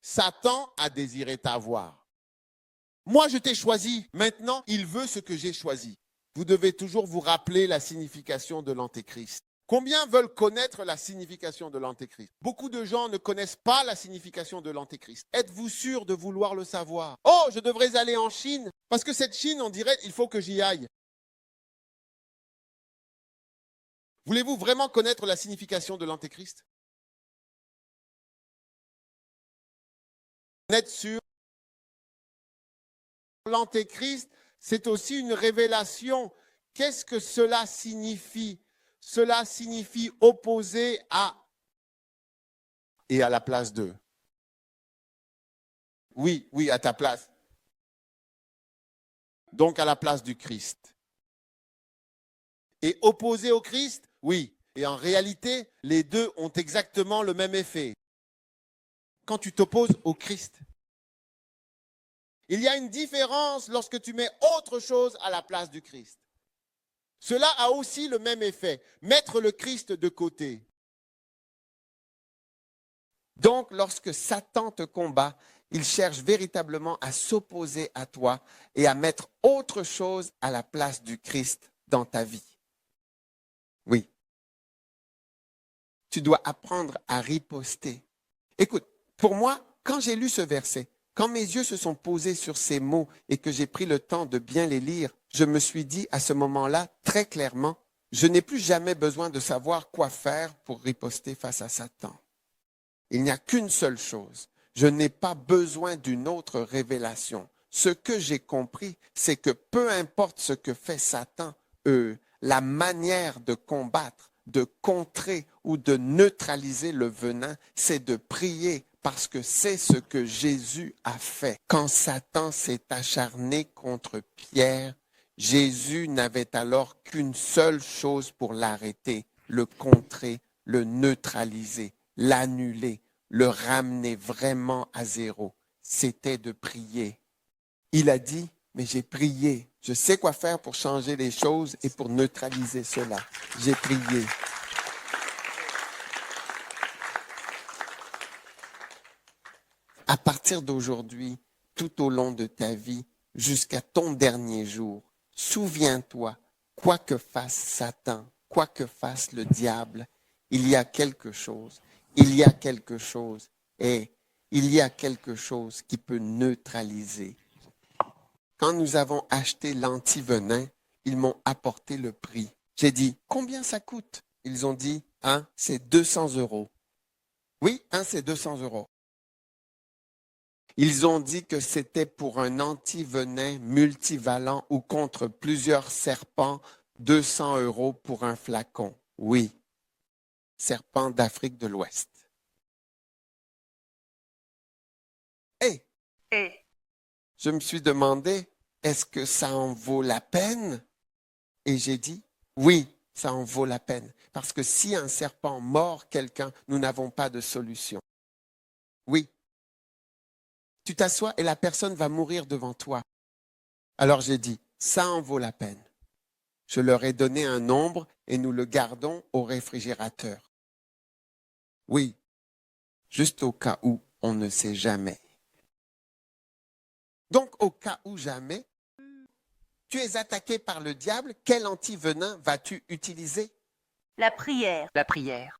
Satan a désiré t'avoir. Moi, je t'ai choisi. Maintenant, il veut ce que j'ai choisi. Vous devez toujours vous rappeler la signification de l'antéchrist. Combien veulent connaître la signification de l'antéchrist? Beaucoup de gens ne connaissent pas la signification de l'antéchrist. Êtes-vous sûr de vouloir le savoir? Oh, je devrais aller en Chine, parce que cette Chine, on dirait, il faut que j'y aille. Voulez-vous vraiment connaître la signification de l'antéchrist? N'êtes sûr? L'antéchrist, c'est aussi une révélation. Qu'est-ce que cela signifie? Cela signifie opposé à et à la place d'eux. Oui, oui, à ta place. Donc à la place du Christ. Et opposé au Christ, oui. Et en réalité, les deux ont exactement le même effet. Quand tu t'opposes au Christ, il y a une différence lorsque tu mets autre chose à la place du Christ. Cela a aussi le même effet, mettre le Christ de côté. Donc, lorsque Satan te combat, il cherche véritablement à s'opposer à toi et à mettre autre chose à la place du Christ dans ta vie. Oui. Tu dois apprendre à riposter. Écoute, pour moi, quand j'ai lu ce verset, quand mes yeux se sont posés sur ces mots et que j'ai pris le temps de bien les lire, je me suis dit à ce moment-là, très clairement, je n'ai plus jamais besoin de savoir quoi faire pour riposter face à Satan. Il n'y a qu'une seule chose. Je n'ai pas besoin d'une autre révélation. Ce que j'ai compris, c'est que peu importe ce que fait Satan, la manière de combattre, de contrer ou de neutraliser le venin, c'est de prier. Parce que c'est ce que Jésus a fait. Quand Satan s'est acharné contre Pierre, Jésus n'avait alors qu'une seule chose pour l'arrêter, le contrer, le neutraliser, l'annuler, le ramener vraiment à zéro. C'était de prier. Il a dit, mais j'ai prié. Je sais quoi faire pour changer les choses et pour neutraliser cela. J'ai prié. À partir d'aujourd'hui, tout au long de ta vie, jusqu'à ton dernier jour, souviens-toi, quoi que fasse Satan, quoi que fasse le diable, il y a quelque chose. Il y a quelque chose. Et il y a quelque chose qui peut neutraliser. Quand nous avons acheté l'antivenin, ils m'ont apporté le prix. J'ai dit, combien ça coûte? Ils ont dit, c'est 200 €. Oui, c'est 200 €. Ils ont dit que c'était pour un antivenin multivalent ou contre plusieurs serpents, 200 € pour un flacon. Oui, serpent d'Afrique de l'Ouest. Je me suis demandé, est-ce que ça en vaut la peine? Et j'ai dit, oui, ça en vaut la peine. Parce que si un serpent mord quelqu'un, nous n'avons pas de solution. Oui. Tu t'assois et la personne va mourir devant toi. Alors j'ai dit, ça en vaut la peine. Je leur ai donné un nombre et nous le gardons au réfrigérateur. Oui, juste au cas où on ne sait jamais. Donc, au cas où jamais, tu es attaqué par le diable, quel antivenin vas-tu utiliser? La prière. La prière.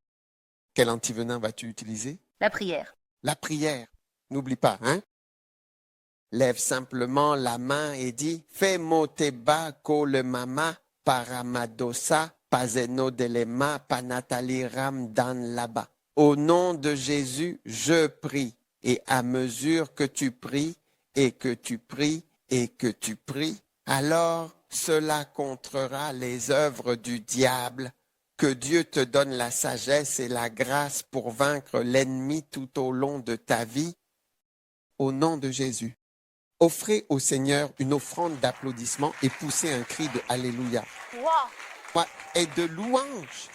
Quel antivenin vas-tu utiliser? La prière. La prière. N'oublie pas, Lève simplement la main et dis « Femo teba ko le mama paramadosa pazeno delema panataliram dan laba ». Au nom de Jésus, je prie. Et à mesure que tu pries, et que tu pries, et que tu pries, alors cela contrera les œuvres du diable. Que Dieu te donne la sagesse et la grâce pour vaincre l'ennemi tout au long de ta vie. Au nom de Jésus, offrez au Seigneur une offrande d'applaudissement et poussez un cri de Alléluia. Wow. Ouais, et de louange.